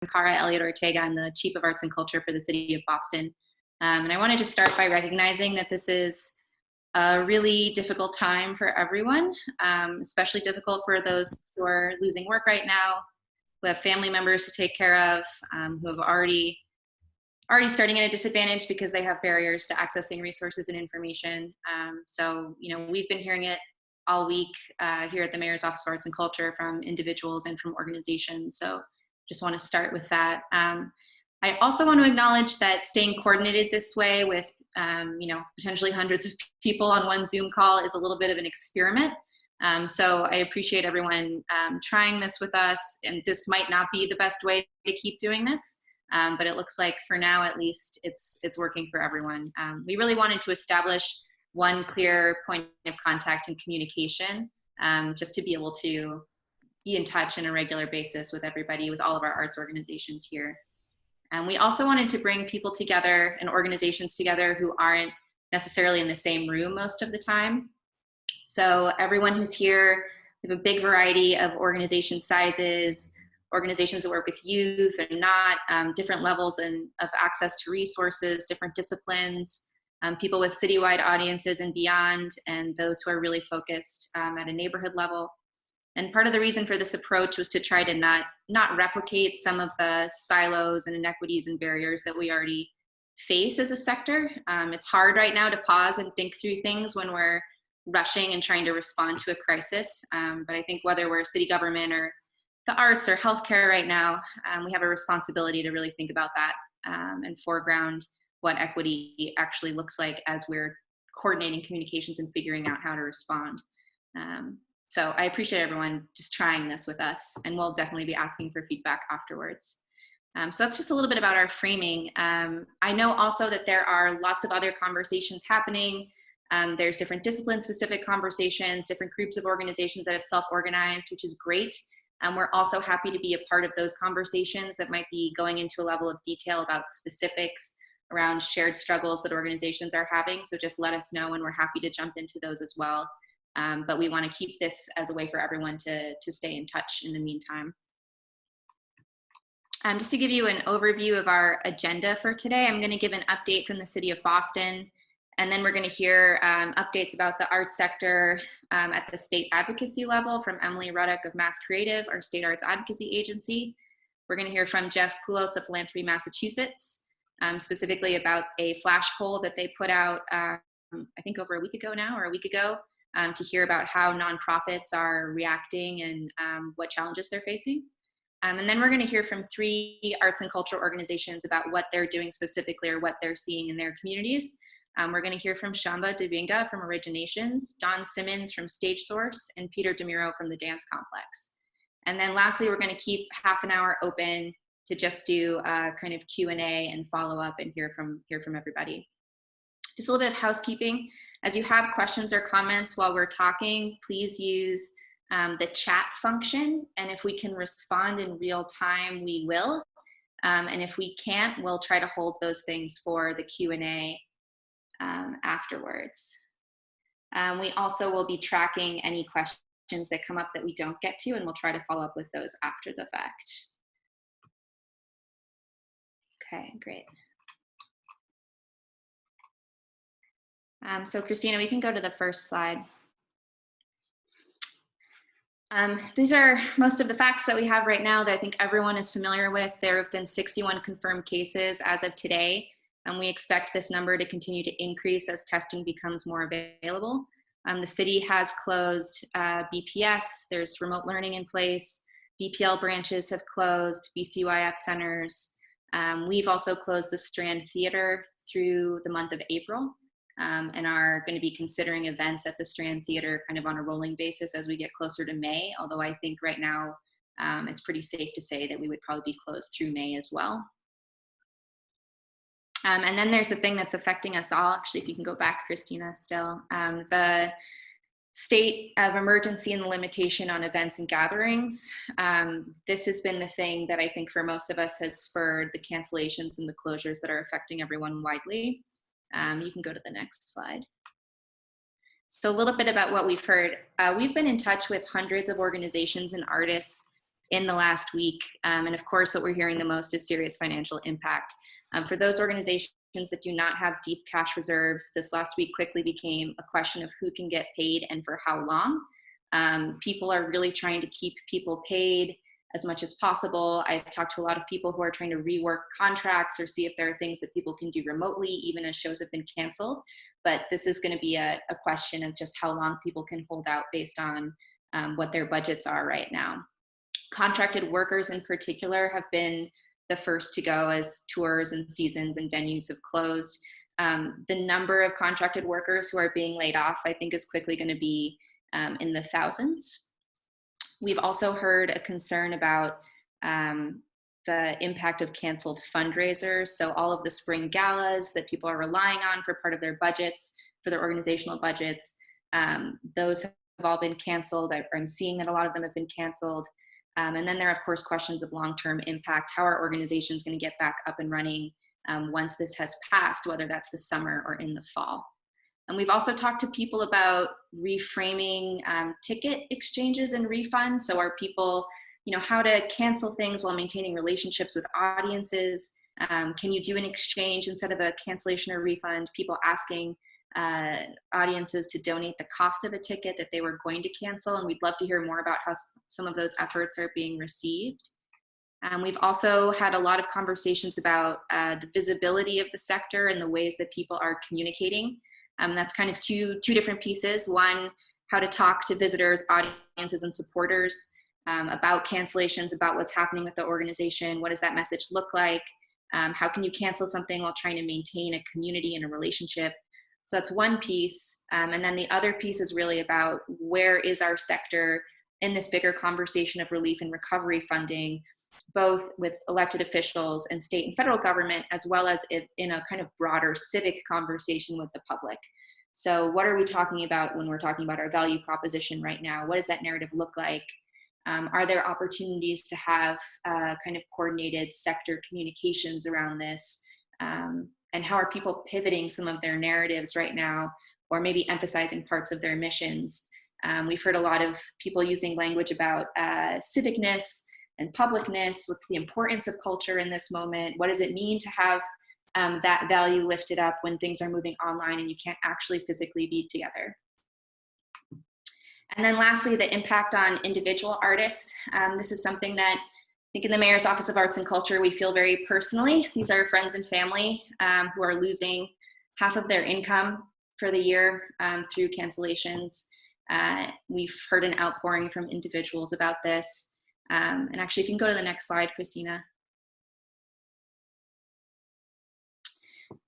Cara Elliott-Ortega. I'm the Chief of Arts and Culture for the City of Boston. And I want to just start by recognizing that this is a really difficult time for everyone, especially difficult for those who are losing work right now, who have family members to take care of, who have already starting at a disadvantage because they have barriers to accessing resources and information. So, we've been hearing it all week here at the Mayor's Office of Arts and Culture from individuals and from organizations. So just want to start with that. I also want to acknowledge that staying coordinated this way with, potentially hundreds of people on one Zoom call is a little bit of an experiment. So I appreciate everyone trying this with us, and this might not be the best way to keep doing this, but it looks like for now, at least, it's working for everyone. We really wanted to establish one clear point of contact and communication, just to be able to be in touch on a regular basis with everybody, with all of our arts organizations here. And we also wanted to bring people together and organizations together who aren't necessarily in the same room most of the time. So everyone who's here, we have a big variety of organization sizes, organizations that work with youth and not, different levels of access to resources, different disciplines, people with citywide audiences and beyond, and those who are really focused at a neighborhood level. And part of the reason for this approach was to try to not replicate some of the silos and inequities and barriers that we already face as a sector. It's hard right now to pause and think through things when we're rushing and trying to respond to a crisis. But I think whether we're city government or the arts or healthcare right now, we have a responsibility to really think about that and foreground what equity actually looks like as we're coordinating communications and figuring out how to respond. So I appreciate everyone just trying this with us, and we'll definitely be asking for feedback afterwards. So that's just a little bit about our framing. I know also that there are lots of other conversations happening. There's different discipline-specific conversations, different groups of organizations that have self-organized, which is great. We're also happy to be a part of those conversations that might be going into a level of detail about specifics around shared struggles that organizations are having. So just let us know, and we're happy to jump into those as well. But we want to keep this as a way for everyone to stay in touch in the meantime. Just to give you an overview of our agenda for today, I'm going to give an update from the City of Boston, and then we're going to hear updates about the arts sector at the state advocacy level from Emily Ruddock of Mass Creative, our state arts advocacy agency. We're going to hear from Jeff Poulos of Philanthropy Massachusetts, specifically about a flash poll that they put out, I think over a week ago now, or a week ago, to hear about how nonprofits are reacting and what challenges they're facing. And then we're going to hear from 3 arts and cultural organizations about what they're doing specifically or what they're seeing in their communities. We're going to hear from Shamba Dubinga from Originations, Don Simmons from Stage Source, and Peter DeMuro from the Dance Complex. And then lastly, we're going to keep half an hour open to just do kind of Q&A and follow up and hear from everybody. Just a little bit of housekeeping. As you have questions or comments while we're talking, please use the chat function, and if we can respond in real time, we will. And if we can't, we'll try to hold those things for the Q&A afterwards. We also will be tracking any questions that come up that we don't get to, and we'll try to follow up with those after the fact. Okay, great. So Christina, we can go to the first slide. These are most of the facts that we have right now that I think everyone is familiar with. There have been 61 confirmed cases as of today, and we expect this number to continue to increase as testing becomes more available. The city has closed BPS, there's remote learning in place, BPL branches have closed, BCYF centers. We've also closed the Strand Theater through the month of April. And are going to be considering events at the Strand Theater kind of on a rolling basis as we get closer to May, although I think right now it's pretty safe to say that we would probably be closed through May as well. And then there's the thing that's affecting us all. Actually, if you can go back, Christina, still. The state of emergency and the limitation on events and gatherings. This has been the thing that I think for most of us has spurred the cancellations and the closures that are affecting everyone widely. You can go to the next slide. So a little bit about what we've heard. We've been in touch with hundreds of organizations and artists in the last week. And of course, what we're hearing the most is serious financial impact. For those organizations that do not have deep cash reserves, this last week quickly became a question of who can get paid and for how long. People are really trying to keep people paid as much as possible. I've talked to a lot of people who are trying to rework contracts or see if there are things that people can do remotely, even as shows have been canceled. But this is going to be a question of just how long people can hold out based on what their budgets are right now. Contracted workers in particular have been the first to go as tours and seasons and venues have closed. The number of contracted workers who are being laid off, I think, is quickly going to be in the thousands. We've also heard a concern about the impact of canceled fundraisers. So all of the spring galas that people are relying on for part of their budgets, for their organizational budgets, those have all been canceled. I'm seeing that a lot of them have been canceled. And then there are, of course, questions of long-term impact. How are organizations going to get back up and running once this has passed, whether that's the summer or in the fall? And we've also talked to people about reframing ticket exchanges and refunds. So are people, how to cancel things while maintaining relationships with audiences? Can you do an exchange instead of a cancellation or refund? People asking audiences to donate the cost of a ticket that they were going to cancel. And we'd love to hear more about how some of those efforts are being received. We've also had a lot of conversations about the visibility of the sector and the ways that people are communicating. That's kind of two different pieces. One, how to talk to visitors, audiences, and supporters about cancellations, about what's happening with the organization. What does that message look like? How can you cancel something while trying to maintain a community and a relationship? So that's one piece. And then the other piece is really about where is our sector in this bigger conversation of relief and recovery funding, both with elected officials and state and federal government, as well as in a kind of broader civic conversation with the public. So what are we talking about when we're talking about our value proposition right now? What does that narrative look like? Are there opportunities to have kind of coordinated sector communications around this? And how are people pivoting some of their narratives right now, or maybe emphasizing parts of their missions? We've heard a lot of people using language about civicness and publicness. What's the importance of culture in this moment? What does it mean to have that value lifted up when things are moving online and you can't actually physically be together? And then lastly, the impact on individual artists. This is something that I think in the Mayor's Office of Arts and Culture, we feel very personally. These are friends and family who are losing half of their income for the year through cancellations. We've heard an outpouring from individuals about this. And actually, if you can go to the next slide, Christina.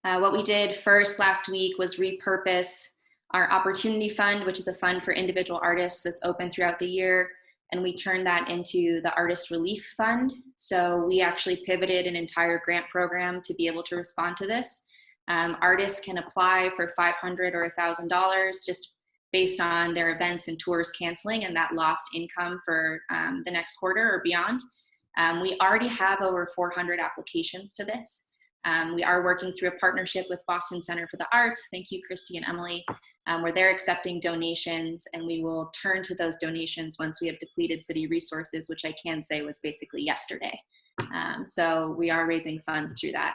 What we did first last week was repurpose our Opportunity Fund, which is a fund for individual artists that's open throughout the year. And we turned that into the Artist Relief Fund. So we actually pivoted an entire grant program to be able to respond to this. Artists can apply for $500 or $1,000 just based on their events and tours canceling and that lost income for the next quarter or beyond. We already have over 400 applications to this. We are working through a partnership with Boston Center for the Arts. Thank you, Christy and Emily, where they're accepting donations, and we will turn to those donations once we have depleted city resources, which I can say was basically yesterday. So we are raising funds through that.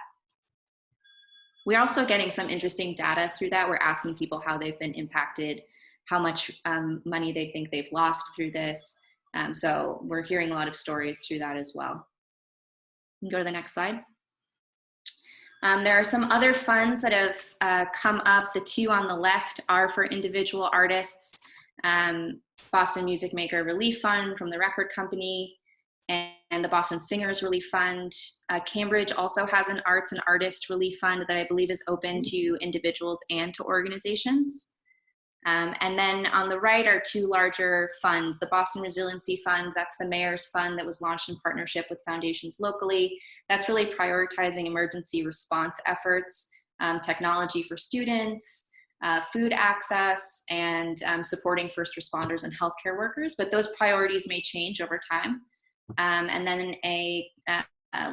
We're also getting some interesting data through that. We're asking people how they've been impacted, how much money they think they've lost through this. So we're hearing a lot of stories through that as well. You can go to the next slide. There are some other funds that have come up. The two on the left are for individual artists. Boston Music Maker Relief Fund from the record company and the Boston Singers Relief Fund. Cambridge also has an Arts and Artist Relief Fund that I believe is open to individuals and to organizations. And then on the right are two larger funds, the Boston Resiliency Fund, that's the mayor's fund that was launched in partnership with foundations locally. That's really prioritizing emergency response efforts, technology for students, food access, and supporting first responders and healthcare workers, but those priorities may change over time. And then a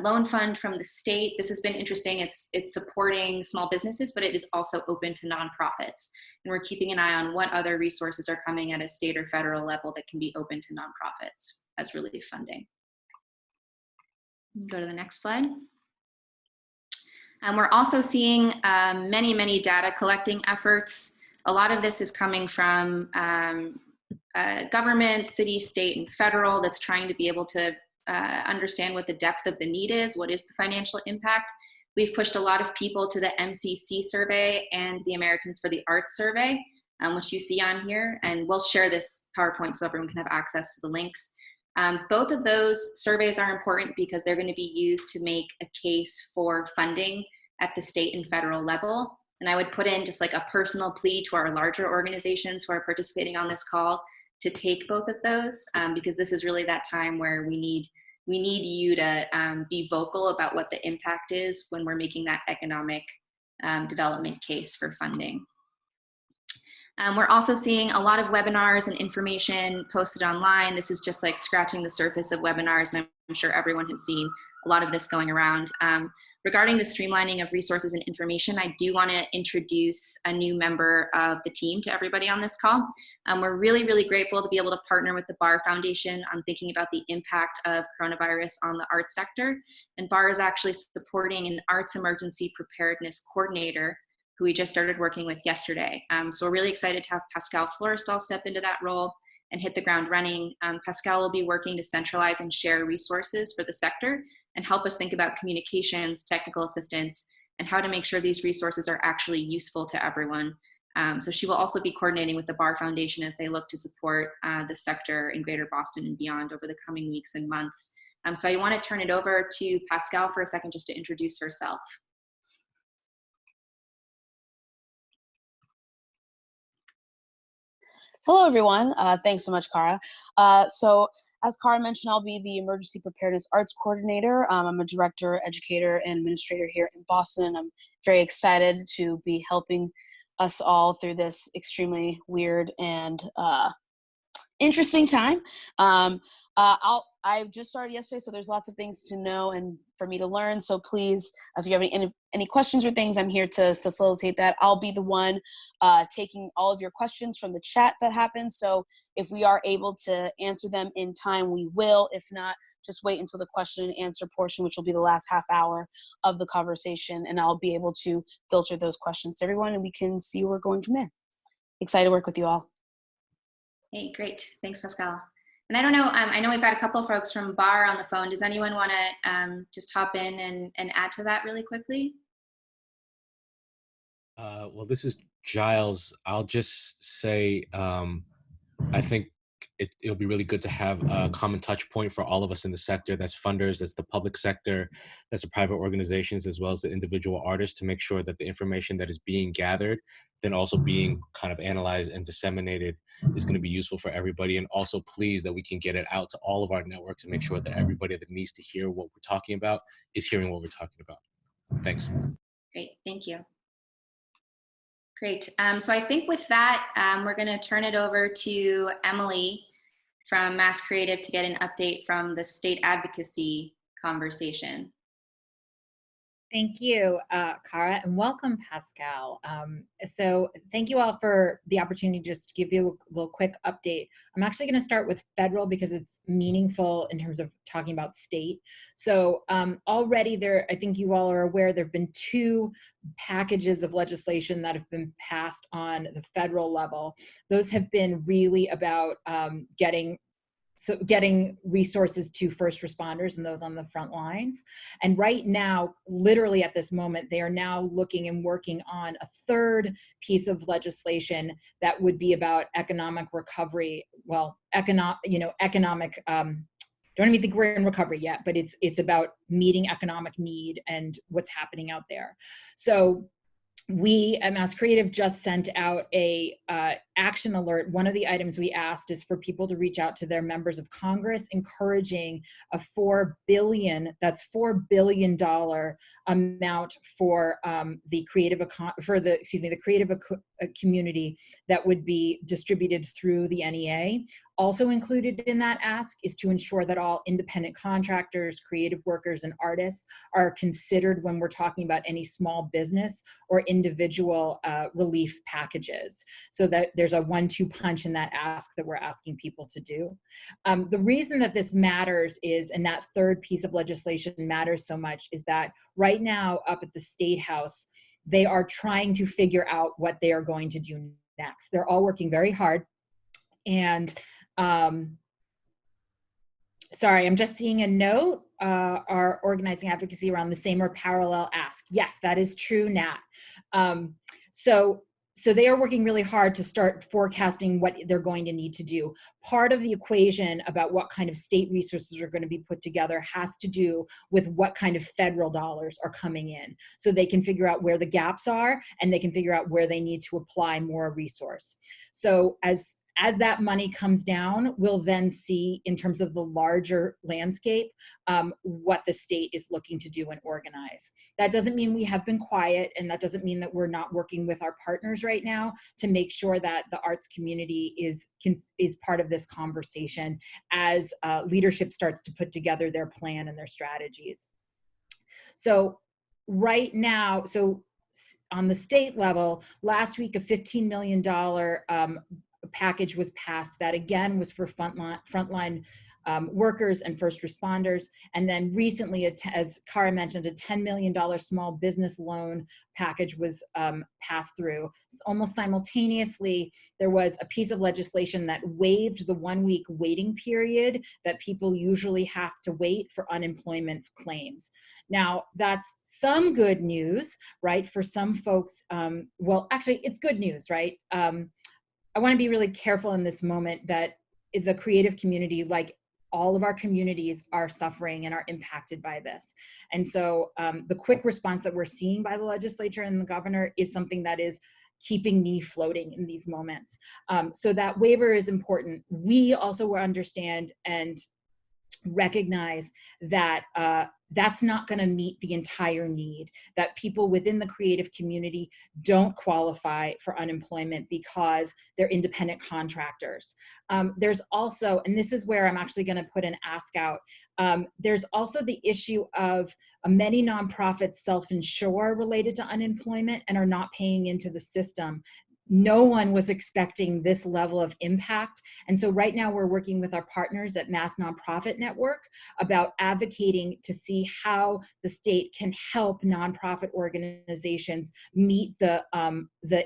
loan fund from the state. This has been interesting. It's supporting small businesses, but it is also open to nonprofits. And we're keeping an eye on what other resources are coming at a state or federal level that can be open to nonprofits as relief funding. Go to the next slide. We're also seeing many data collecting efforts. A lot of this is coming from government, city, state, and federal that's trying to be able to understand what the depth of the need is, what is the financial impact. We've pushed a lot of people to the MCC survey and the Americans for the Arts survey, which you see on here, and we'll share this PowerPoint so everyone can have access to the links. Both of those surveys are important because they're going to be used to make a case for funding at the state and federal level. And I would put in just like a personal plea to our larger organizations who are participating on this call to take both of those, because this is really that time where we need you to be vocal about what the impact is when we're making that economic development case for funding. We're also seeing a lot of webinars and information posted online. This is just like scratching the surface of webinars, and I'm sure everyone has seen a lot of this going around. Regarding the streamlining of resources and information, I do want to introduce a new member of the team to everybody on this call. We're really grateful to be able to partner with the BAR Foundation on thinking about the impact of coronavirus on the arts sector. And BAR is actually supporting an arts emergency preparedness coordinator who we just started working with yesterday. So we're really excited to have Pascal Florestal step into that role and hit the ground running. Pascal will be working to centralize and share resources for the sector and help us think about communications, technical assistance, and how to make sure these resources are actually useful to everyone. So she will also be coordinating with the BAR Foundation as they look to support the sector in Greater Boston and beyond over the coming weeks and months. So I want to turn it over to Pascal for a second just to introduce herself. Hello, everyone. Thanks so much, Cara. So as Cara mentioned, I'll be the Emergency Preparedness Arts Coordinator. I'm a director, educator, and administrator here in Boston. I'm very excited to be helping us all through this extremely weird and interesting time. I just started yesterday, so there's lots of things to know and for me to learn. So please, if you have any questions or things, I'm here to facilitate that. I'll be the one taking all of your questions from the chat that happens. So if we are able to answer them in time, we will. If not, just wait until the question and answer portion, which will be the last half hour of the conversation, and I'll be able to filter those questions to everyone, and we can see where we're going from there. Excited to work with you all. Hey, great. Thanks, Pascal. And I don't know, I know we've got a couple of folks from BAR on the phone. Does anyone want to just hop in and add to that really quickly? Well, this is Giles. I'll just say I think it'll be really good to have a common touch point for all of us in the sector. That's funders, that's the public sector, that's the private organizations, as well as the individual artists, to make sure that the information that is being gathered, then also being kind of analyzed and disseminated, is going to be useful for everybody. And also please that we can get it out to all of our networks and make sure that everybody that needs to hear what we're talking about is hearing what we're talking about. Thanks. Great, thank you. Great. So I think with that, we're going to turn it over to Emily from Mass Creative to get an update from the state advocacy conversation. Thank you, Cara, and welcome, Pascal. So thank you all for the opportunity to just give you a little quick update. I'm actually going to start with federal because it's meaningful in terms of talking about state. So already there, I think you all are aware, there have been 2 packages of legislation that have been passed on the federal level. Those have been really about getting resources to first responders and those on the front lines. And right now, literally at this moment, they are now looking and working on a 3rd piece of legislation that would be about economic recovery. Well, economic, don't even think we're in recovery yet, but it's about meeting economic need and what's happening out there. So we at Mass Creative just sent out a action alert. One of the items we asked is for people to reach out to their members of Congress, encouraging a $4 billion amount for the creative community that would be distributed through the NEA. Also included in that ask is to ensure that all independent contractors, creative workers, and artists are considered when we're talking about any small business or individual relief packages, so that there's a 1-2 punch in that ask that we're asking people to do. The reason that this matters is, and that third piece of legislation matters so much, is that right now up at the State House, they are trying to figure out what they are going to do next. They're all working very hard. And sorry, I'm just seeing a note, are organizing advocacy around the same or parallel ask. Yes, that is true, Nat. So they are working really hard to start forecasting what they're going to need to do. Part of the equation about what kind of state resources are going to be put together has to do with what kind of federal dollars are coming in. So they can figure out where the gaps are, and they can figure out where they need to apply more resource. So as that money comes down, we'll then see, in terms of the larger landscape, what the state is looking to do and organize. That doesn't mean we have been quiet, and that doesn't mean that we're not working with our partners right now to make sure that the arts community is part of this conversation as leadership starts to put together their plan and their strategies. So right now, on the state level, last week a $15 million package was passed. That again was for frontline workers and first responders. And then recently, as Cara mentioned, a $10 million small business loan package was passed through. Almost simultaneously, there was a piece of legislation that waived the 1-week waiting period that people usually have to wait for unemployment claims. Now, that's some good news, right? For some folks, well, actually, it's good news, right? I want to be really careful in this moment that the creative community, like all of our communities, are suffering and are impacted by this. And so the quick response that we're seeing by the legislature and the governor is something that is keeping me floating in these moments. So that waiver is important. We also understand and recognize that that's not going to meet the entire need, that people within the creative community don't qualify for unemployment because they're independent contractors. There's also, and this is where I'm actually going to put an ask out, there's also the issue of many nonprofits self-insure related to unemployment and are not paying into the system. No one was expecting this level of impact. And so right now we're working with our partners at Mass Nonprofit Network about advocating to see how the state can help nonprofit organizations meet the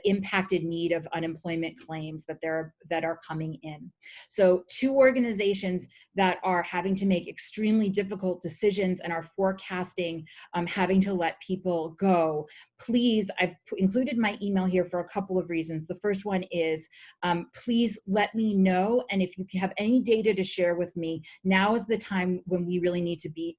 impacted need of unemployment claims that are coming in. So 2 organizations that are having to make extremely difficult decisions and are forecasting having to let people go. Please, I've included my email here for a couple of reasons. The first one is, please let me know, and if you have any data to share with me, now is the time when we really need to be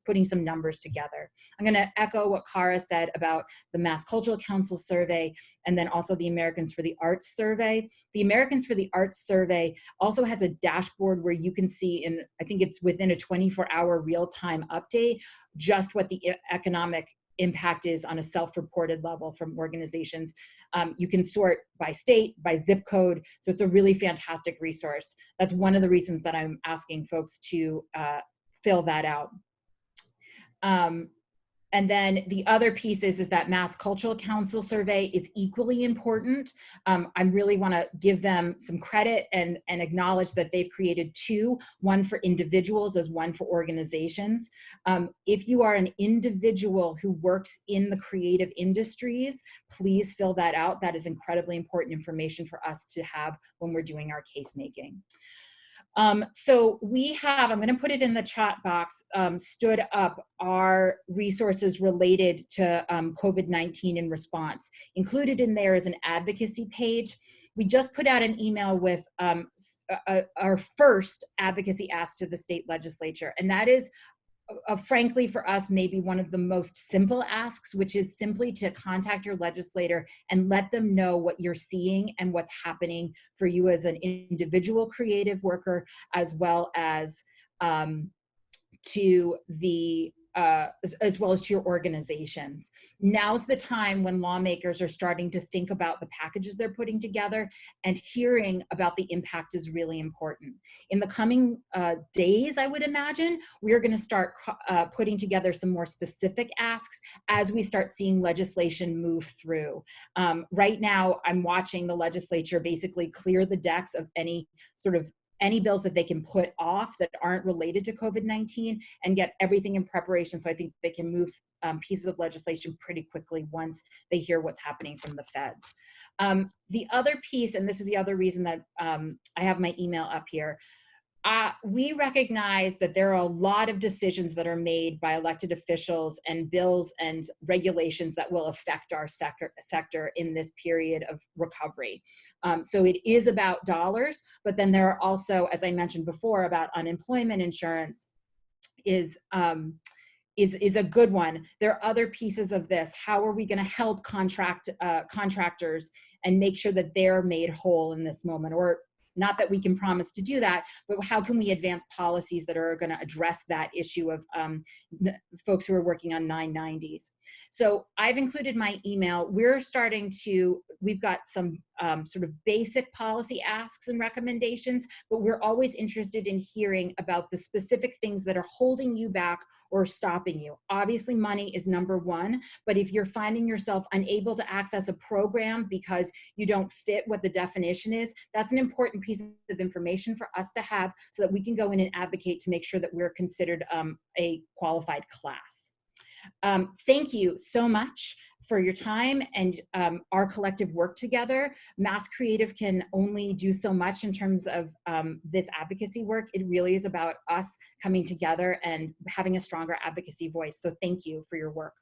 putting some numbers together. I'm going to echo what Cara said about the Mass Cultural Council survey, and then also the Americans for the Arts survey. The Americans for the Arts survey also has a dashboard where you can see, I think it's within a 24-hour real-time update, just what the economic impact is on a self-reported level from organizations. You can sort by state, by zip code. So it's a really fantastic resource. That's one of the reasons that I'm asking folks to fill that out. And then the other piece is that Mass Cultural Council survey is equally important. I really want to give them some credit and acknowledge that they've created 2, one for individuals as one for organizations. If you are an individual who works in the creative industries, please fill that out. That is incredibly important information for us to have when we're doing our case making. So we have, I'm going to put it in the chat box, stood up our resources related to COVID-19 in response. Included in there is an advocacy page. We just put out an email with our first advocacy ask to the state legislature, and that is frankly, for us, maybe one of the most simple asks, which is simply to contact your legislator and let them know what you're seeing and what's happening for you as an individual creative worker, as well as to the as well as to your organizations. Now's the time when lawmakers are starting to think about the packages they're putting together, and hearing about the impact is really important. In the coming days, I would imagine, we're going to start putting together some more specific asks as we start seeing legislation move through. Right now, I'm watching the legislature basically clear the decks of any bills that they can put off that aren't related to COVID-19 and get everything in preparation. So I think they can move pieces of legislation pretty quickly once they hear what's happening from the feds. The other piece, and this is the other reason that I have my email up here, we recognize that there are a lot of decisions that are made by elected officials and bills and regulations that will affect our sector in this period of recovery. So it is about dollars, but then there are also, as I mentioned before, about unemployment insurance is a good one. There are other pieces of this. How are we going to help contractors and make sure that they're made whole in this moment? Or not that we can promise to do that, but how can we advance policies that are going to address that issue of folks who are working on 990s? So I've included my email. We've got some sort of basic policy asks and recommendations, but we're always interested in hearing about the specific things that are holding you back or stopping you. Obviously, money is number one, but if you're finding yourself unable to access a program because you don't fit what the definition is, that's an important piece of information for us to have so that we can go in and advocate to make sure that we're considered a qualified class. Thank you so much for your time and our collective work together. Mass Creative can only do so much in terms of this advocacy work. It really is about us coming together and having a stronger advocacy voice. So thank you for your work.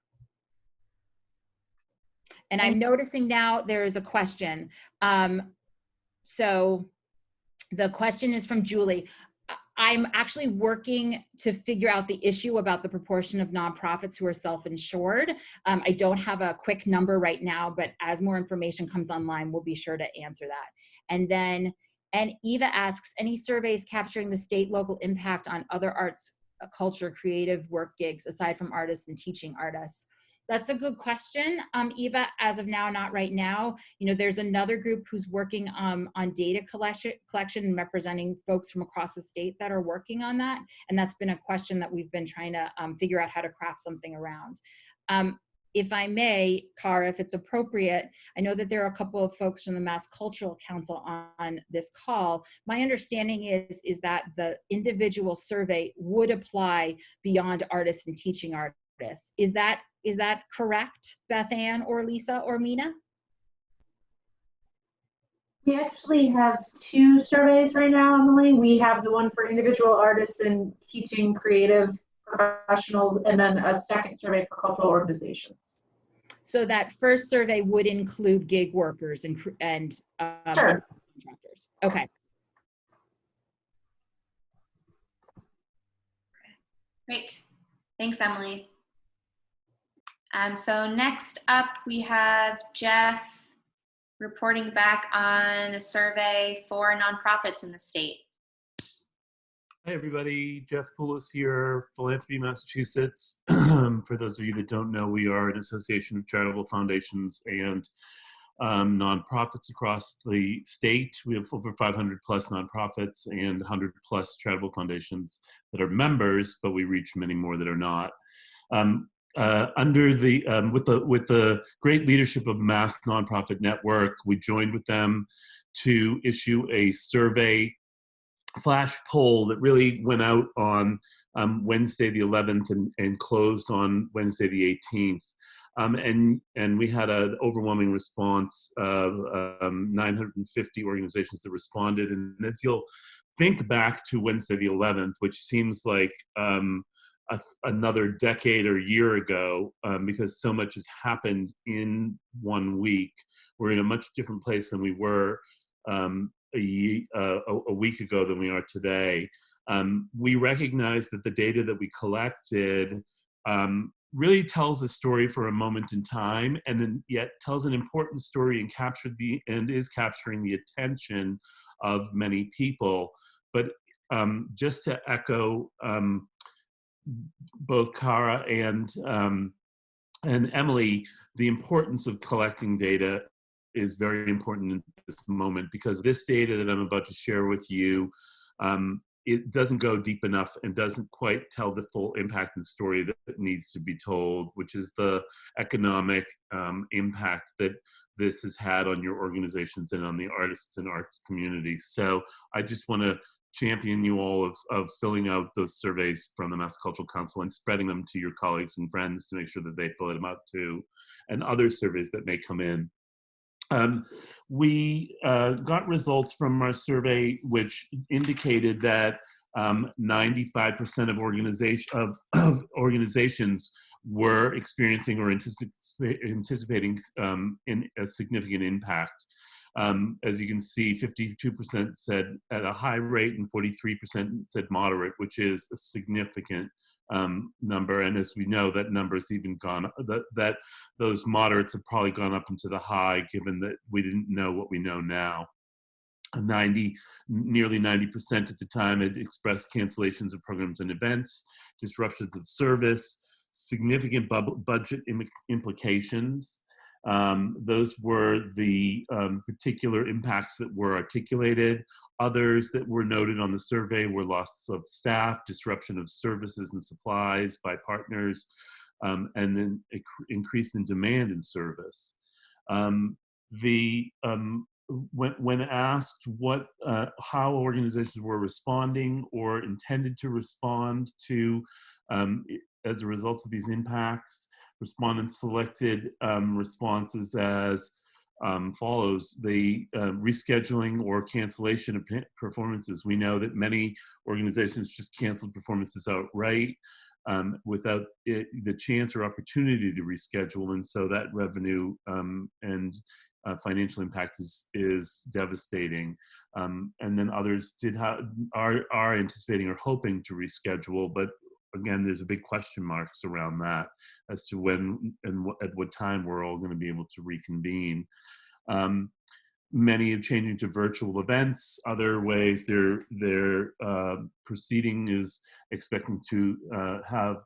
And I'm noticing now there is a question. So the question is from Julie. I'm actually working to figure out the issue about the proportion of nonprofits who are self-insured. I don't have a quick number right now, but as more information comes online, we'll be sure to answer that. And Eva asks, any surveys capturing the state local impact on other arts, culture, creative work gigs, aside from artists and teaching artists? That's a good question, Eva. As of now, not right now. You know, there's another group who's working on data collection and representing folks from across the state that are working on that. And that's been a question that we've been trying to figure out how to craft something around. If I may, Cara, if it's appropriate, I know that there are a couple of folks from the Mass Cultural Council on this call. My understanding is that the individual survey would apply beyond artists and teaching artists. Is that correct, Beth Ann or Lisa or Mina? We actually have two surveys right now, Emily. We have the one for individual artists and teaching creative professionals, and then a second survey for cultural organizations. So that first survey would include gig workers and Sure. contractors. Okay. Great. Thanks, Emily. So next up, we have Jeff reporting back on a survey for nonprofits in the state. Hi, everybody. Jeff Poulos here, Philanthropy, Massachusetts. For those of you that don't know, we are an association of charitable foundations and nonprofits across the state. We have over 500 plus nonprofits and 100 plus charitable foundations that are members, but we reach many more that are not. Under the with the great leadership of Mass Nonprofit Network, we joined with them to issue a survey flash poll that really went out on Wednesday the 11th and closed on Wednesday the 18th. And we had an overwhelming response of 950 organizations that responded. And as you'll think back to Wednesday the 11th, which seems like another decade or year ago, because so much has happened in 1 week, we're in a much different place than we were a week ago than we are today. We recognize that the data that we collected really tells a story for a moment in time, and then yet tells an important story and is capturing the attention of many people. But just to echo both Cara and Emily, the importance of collecting data is very important in this moment, because this data that I'm about to share with you, it doesn't go deep enough and doesn't quite tell the full impact and story that needs to be told, which is the economic impact that this has had on your organizations and on the artists and arts community. So I just want to champion you all of filling out those surveys from the Mass Cultural Council and spreading them to your colleagues and friends to make sure that they fill them out too, and other surveys that may come in. We got results from our survey which indicated that 95% of organizations were experiencing or anticipating in a significant impact. As you can see, 52% said at a high rate and 43% said moderate, which is a significant number. And as we know, that number has even gone, that those moderates have probably gone up into the high, given that we didn't know what we know now. Nearly 90% at the time had expressed cancellations of programs and events, disruptions of service, significant budget implications. Those were the particular impacts that were articulated. Others that were noted on the survey were loss of staff, disruption of services and supplies by partners, and then increase in demand in service. When asked how organizations were responding or intended to respond to as a result of these impacts, respondents selected responses as follows: the rescheduling or cancellation of performances. We know that many organizations just canceled performances outright without the chance or opportunity to reschedule, and so that revenue and financial impact is devastating. And then others are anticipating or hoping to reschedule, but again, there's a big question marks around that as to when and at what time we're all going to be able to reconvene. Many are changing to virtual events. Other ways they're proceeding is expecting to have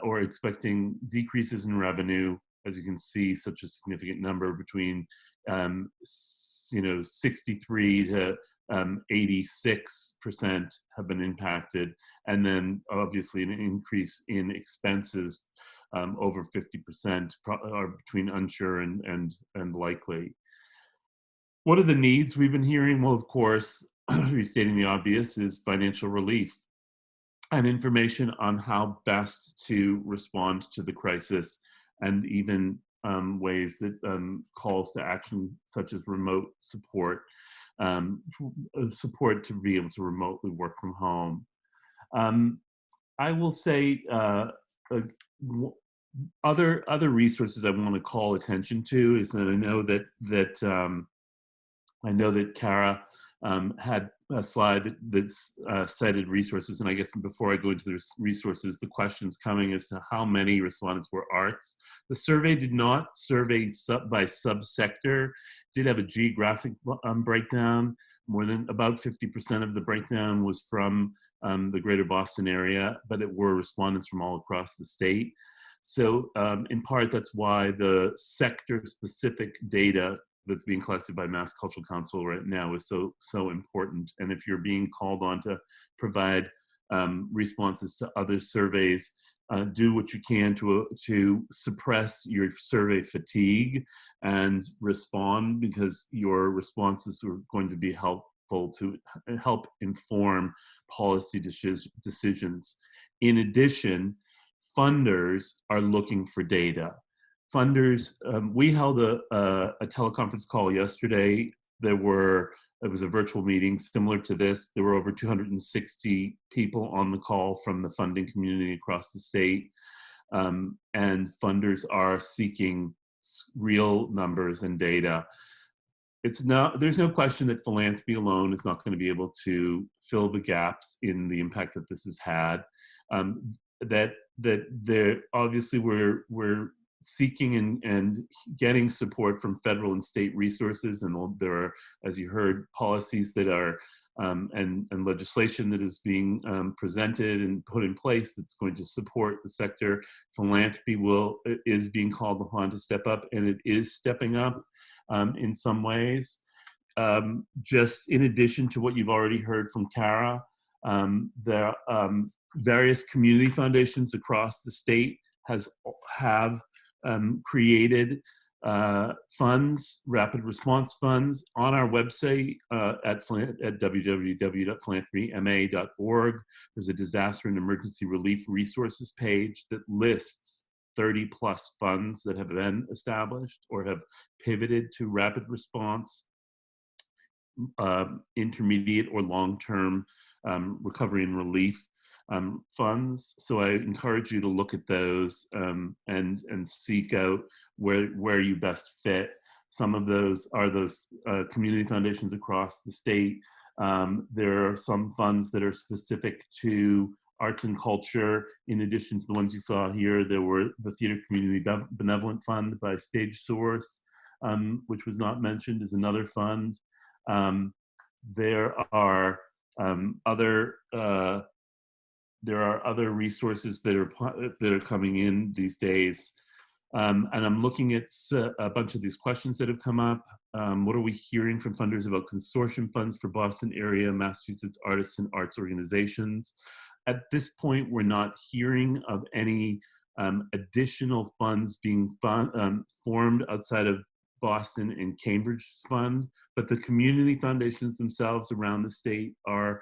or expecting decreases in revenue. As you can see, such a significant number between 63 to 86% have been impacted, and then obviously an increase in expenses over 50% are between unsure and likely. What are the needs we've been hearing? Well, of course, restating the obvious, is financial relief and information on how best to respond to the crisis, and even ways that calls to action such as remote support, support to be able to remotely work from home. I will say other resources I want to call attention to is that I know that Cara had a slide that cited resources, and I guess before I go into the resources, the questions coming as to how many respondents were arts. The survey did not survey by subsector, did have a geographic breakdown. More than about 50% of the breakdown was from the greater Boston area, but it were respondents from all across the state. So in part, that's why the sector-specific data that's being collected by Mass Cultural Council right now is so important. And if you're being called on to provide responses to other surveys, do what you can to suppress your survey fatigue and respond, because your responses are going to be helpful to help inform policy decisions. In addition, funders are looking for data. Funders, we held a teleconference call yesterday. It was a virtual meeting similar to this. There were over 260 people on the call from the funding community across the state. And funders are seeking real numbers and data. There's no question that philanthropy alone is not going to be able to fill the gaps in the impact that this has had. That there obviously we're seeking and getting support from federal and state resources, and there are, as you heard, policies that are and legislation that is being presented and put in place that's going to support the sector. Philanthropy is being called upon to step up, and it is stepping up in some ways. Just in addition to what you've already heard from Kara, there are various community foundations across the state have created funds, rapid response funds, on our website at www.philanthropyma.org. There's a disaster and emergency relief resources page that lists 30 plus funds that have been established or have pivoted to rapid response, intermediate or long-term recovery and relief funds. So I encourage you to look at those and seek out where you best fit. Some of those are those community foundations across the state. There are some funds that are specific to arts and culture. In addition to the ones you saw here, there were the Theater Community Benevolent Fund by Stage Source, which was not mentioned, is another fund. There are other resources that are coming in these days, and I'm looking at a bunch of these questions that have come up. What are we hearing from funders about consortium funds for Boston area, Massachusetts artists and arts organizations? At this point, we're not hearing of any additional funds being formed outside of Boston and Cambridge's fund, but the community foundations themselves around the state are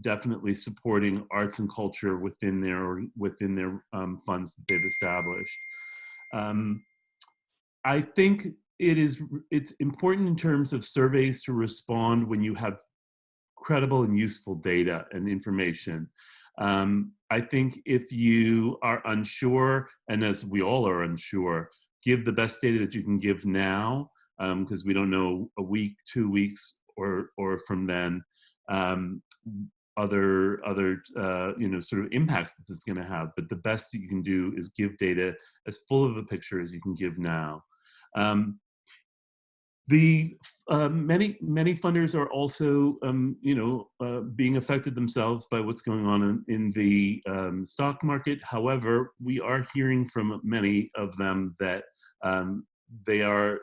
definitely supporting arts and culture within their funds that they've established. I think it's important in terms of surveys to respond when you have credible and useful data and information. I think if you are unsure, and as we all are unsure, give the best data that you can give now, because we don't know a week, 2 weeks, or from then, other sort of impacts that this is going to have. But the best that you can do is give data as full of a picture as you can give now. Many funders are also being affected themselves by what's going on in the stock market. However, we are hearing from many of them that they are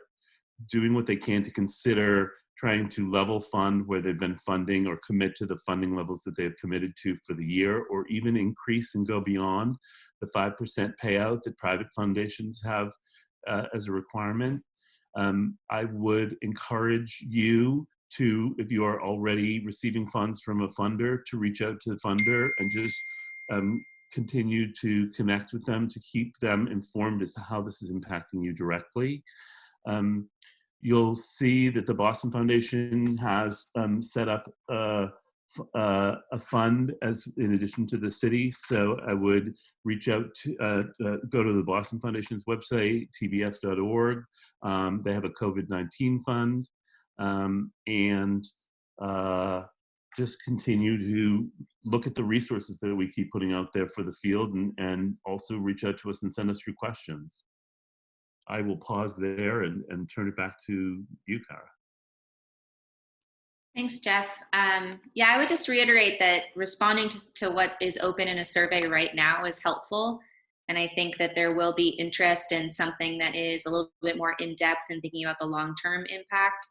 doing what they can to consider trying to level fund where they've been funding, or commit to the funding levels that they've committed to for the year, or even increase and go beyond the 5% payout that private foundations have as a requirement. I would encourage you to, if you are already receiving funds from a funder, to reach out to the funder and just continue to connect with them to keep them informed as to how this is impacting you directly. You'll see that the Boston Foundation has set up a fund in addition to the city. So I would reach out to, go to the Boston Foundation's website, tbf.org. They have a COVID-19 fund, and just continue to look at the resources that we keep putting out there for the field, and also reach out to us and send us your questions. I will pause there and turn it back to you, Kara. Thanks, Jeff. Yeah, I would just reiterate that responding to what is open in a survey right now is helpful. And I think that there will be interest in something that is a little bit more in-depth in thinking about the long-term impact.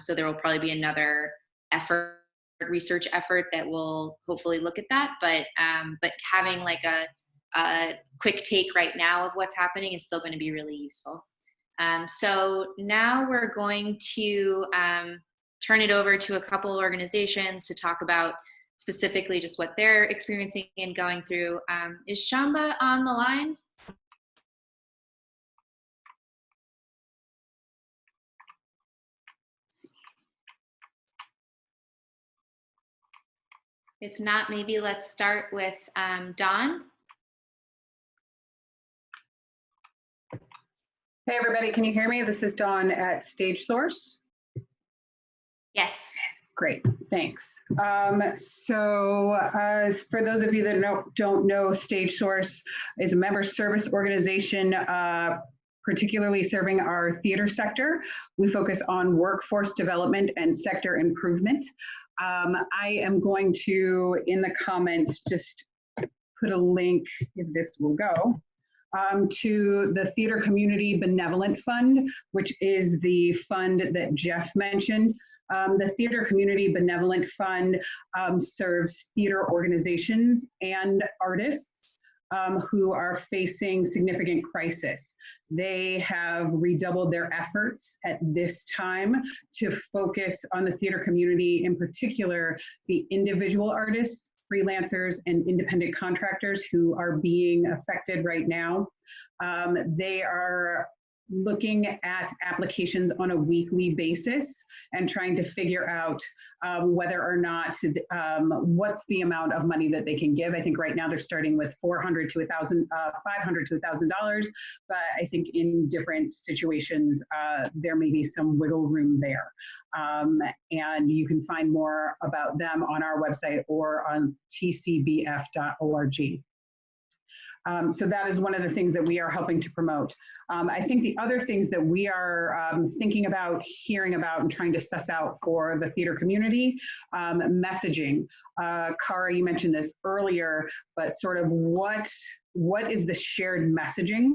So there will probably be another research effort that will hopefully look at that. But having like a quick take right now of what's happening is still going to be really useful. So now we're going to turn it over to a couple organizations to talk about specifically just what they're experiencing and going through. Is Shamba on the line? If not, maybe let's start with Dawn. Hey everybody, can you hear me? This is Dawn at Stage Source. Yes. Great, thanks. So for those of you that don't know, Stage Source is a member service organization particularly serving our theater sector. We focus on workforce development and sector improvement. I am going to, in the comments, just put a link, if this will go, to the Theater Community Benevolent Fund, which is the fund that Jeff mentioned. The Theater Community Benevolent Fund serves theater organizations and artists who are facing significant crisis. They have redoubled their efforts at this time to focus on the theater community, in particular, the individual artists, freelancers, and independent contractors who are being affected right now. They are looking at applications on a weekly basis and trying to figure out whether or not what's the amount of money that they can give. I think right now they're starting with $400 to $500 to $1,000, but I think in different situations there may be some wiggle room there. And you can find more about them on our website or on tcbf.org. So that is one of the things that we are helping to promote. I think the other things that we are thinking about, hearing about, and trying to suss out for the theater community, messaging. Cara, you mentioned this earlier, but sort of what is the shared messaging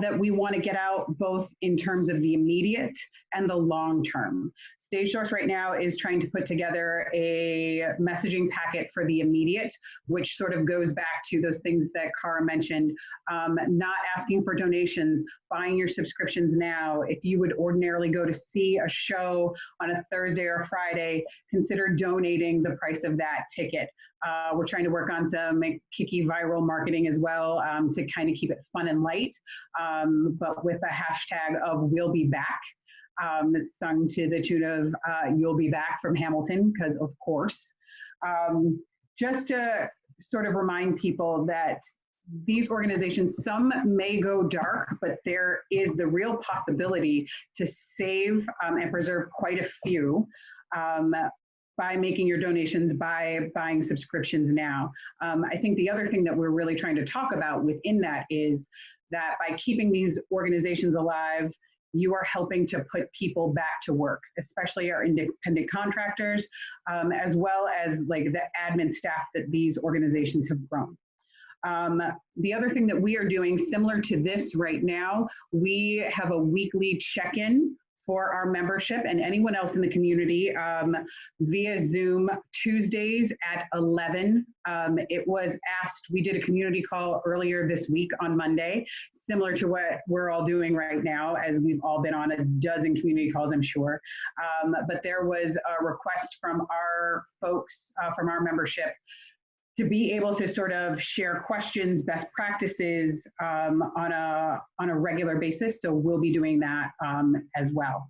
that we want to get out, both in terms of the immediate and the long term. Stage Source right now is trying to put together a messaging packet for the immediate, which sort of goes back to those things that Cara mentioned, not asking for donations, buying your subscriptions now. If you would ordinarily go to see a show on a Thursday or Friday, consider donating the price of that ticket. We're trying to work on some kicky viral marketing as well to kind of keep it fun and light, but with a hashtag of "We'll Be Back." It's sung to the tune of "You'll Be Back" from Hamilton, because of course. Just to sort of remind people that these organizations, some may go dark, but there is the real possibility to save and preserve quite a few by making your donations, by buying subscriptions now. I think the other thing that we're really trying to talk about within that is that by keeping these organizations alive, you are helping to put people back to work, especially our independent contractors, as well as like the admin staff that these organizations have grown. The other thing that we are doing, similar to this right now, we have a weekly check-in for our membership and anyone else in the community via Zoom Tuesdays at 11. It was asked, we did a community call earlier this week on Monday, similar to what we're all doing right now, as we've all been on a dozen community calls, I'm sure. But there was a request from our folks, from our membership, to be able to sort of share questions, best practices on a regular basis. So we'll be doing that as well.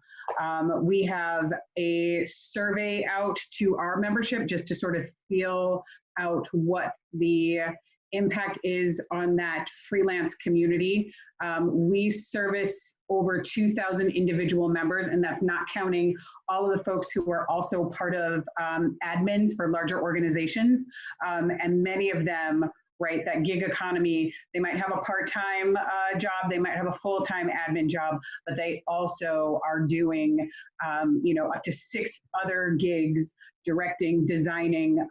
We have a survey out to our membership just to sort of feel out what the impact is on that freelance community. We service over 2,000 individual members, and that's not counting all of the folks who are also part of admins for larger organizations. And many of them, right, that gig economy, they might have a part-time job, they might have a full-time admin job, but they also are doing, you know, up to 6 other gigs, directing, designing,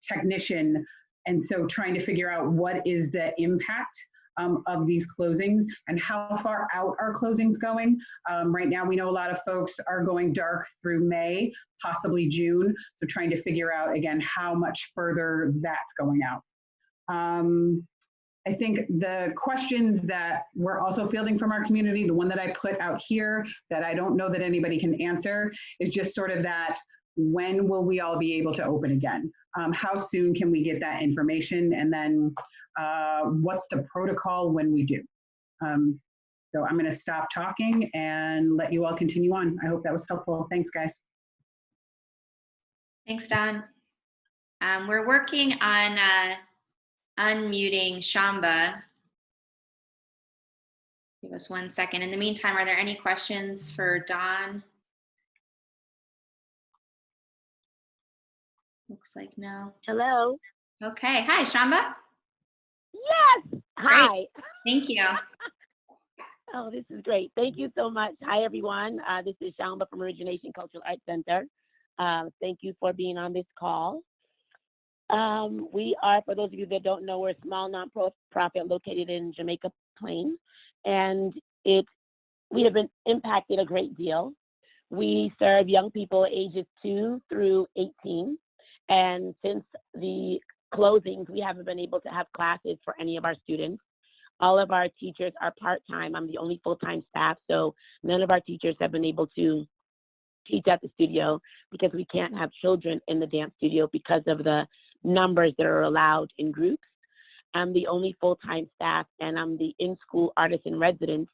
technician. And so trying to figure out what is the impact of these closings and how far out are closings going. Right now, we know a lot of folks are going dark through May, possibly June. So trying to figure out, again, how much further that's going out. I think the questions that we're also fielding from our community, the one that I put out here that I don't know that anybody can answer, is just sort of that, when will we all be able to open again? How soon can we get that information? And then what's the protocol when we do? So I'm going to stop talking and let you all continue on. I hope that was helpful. Thanks, guys. Thanks, Dawn. We're working on unmuting Shamba. Give us 1 second. In the meantime, are there any questions for Dawn? Looks like no. Hello. Okay. Hi, Shamba. Yes. Hi. Great. Thank you. Oh, this is great. Thank you so much. Hi, everyone. This is Shamba from Origination Cultural Arts Center. Thank you for being on this call. We are, for those of you that don't know, we're a small nonprofit located in Jamaica Plain, and we have been impacted a great deal. We serve young people ages 2 through 18, and since the closings, we haven't been able to have classes for any of our students. All of our teachers are part-time. I'm the only full-time staff, so none of our teachers have been able to teach at the studio because we can't have children in the dance studio because of the numbers that are allowed in groups. I'm the only full-time staff, and I'm the in-school artist in residence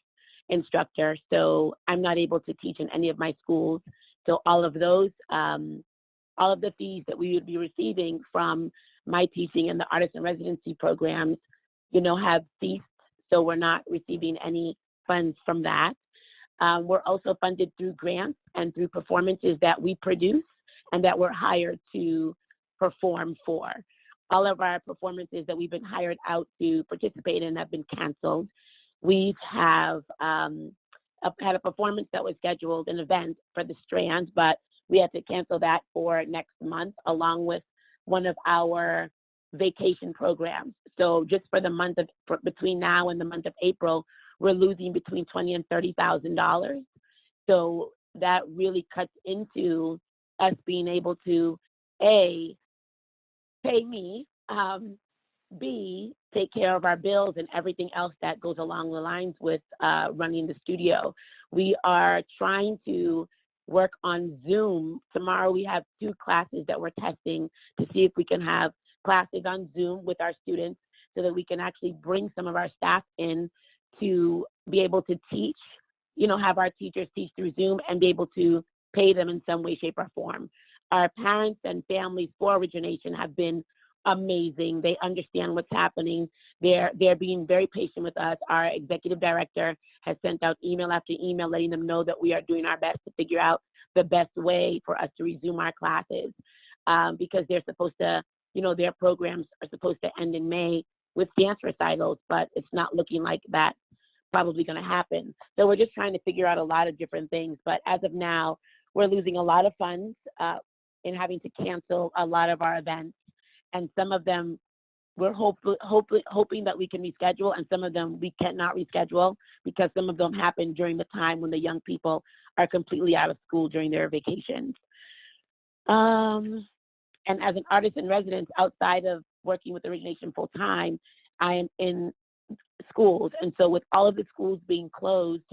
instructor, so I'm not able to teach in any of my schools. So all of those, all of the fees that we would be receiving from my teaching in the artist in residency programs, have ceased. So we're not receiving any funds from that. We're also funded through grants and through performances that we produce and that we're hired to perform for. All of our performances that we've been hired out to participate in have been canceled. We have had a performance that was scheduled, an event for the Strand, but we had to cancel that for next month, along with one of our vacation programs. So just for the month of, between now and the month of April, we're losing between $20,000 and $30,000. So that really cuts into us being able to, A, pay me, B, take care of our bills and everything else that goes along the lines with running the studio. We are trying to work on Zoom. Tomorrow we have 2 classes that we're testing to see if we can have classes on Zoom with our students so that we can actually bring some of our staff in to be able to teach, have our teachers teach through Zoom and be able to pay them in some way, shape, or form. Our parents and families for Origination have been amazing. They understand what's happening. They're being very patient with us. Our executive director has sent out email after email letting them know that we are doing our best to figure out the best way for us to resume our classes because they're supposed to, their programs are supposed to end in May with dance recitals, but it's not looking like that's probably going to happen. So we're just trying to figure out a lot of different things. But as of now, we're losing a lot of funds in having to cancel a lot of our events. And some of them we're hoping that we can reschedule, and some of them we cannot reschedule because some of them happen during the time when the young people are completely out of school during their vacations. And as an artist in residence, outside of working with Origination full time, I am in schools. And so with all of the schools being closed,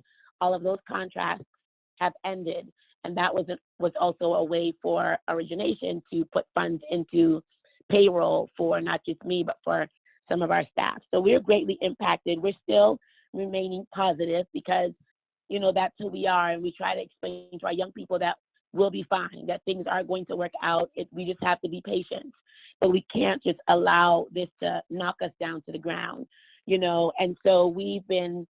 all of those contracts have ended. And that was also a way for Origination to put funds into payroll for not just me, but for some of our staff. So we're greatly impacted. We're still remaining positive because, that's who we are. And we try to explain to our young people that we'll be fine, that things are going to work out. We just have to be patient. But we can't just allow this to knock us down to the ground, And so we've been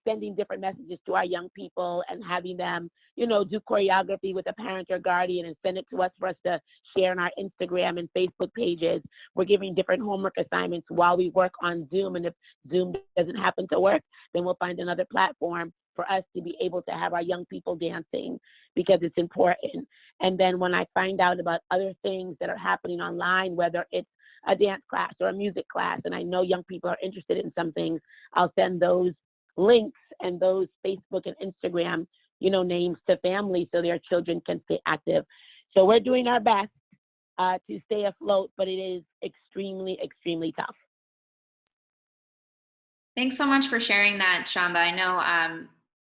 sending different messages to our young people and having them, do choreography with a parent or guardian and send it to us for us to share on our Instagram and Facebook pages. We're giving different homework assignments while we work on Zoom. And if Zoom doesn't happen to work, then we'll find another platform for us to be able to have our young people dancing because it's important. And then when I find out about other things that are happening online, whether it's a dance class or a music class, and I know young people are interested in some things, I'll send those links and those Facebook and Instagram, names to families so their children can stay active. So we're doing our best to stay afloat, but it is extremely, extremely tough. Thanks so much for sharing that, Shamba. I know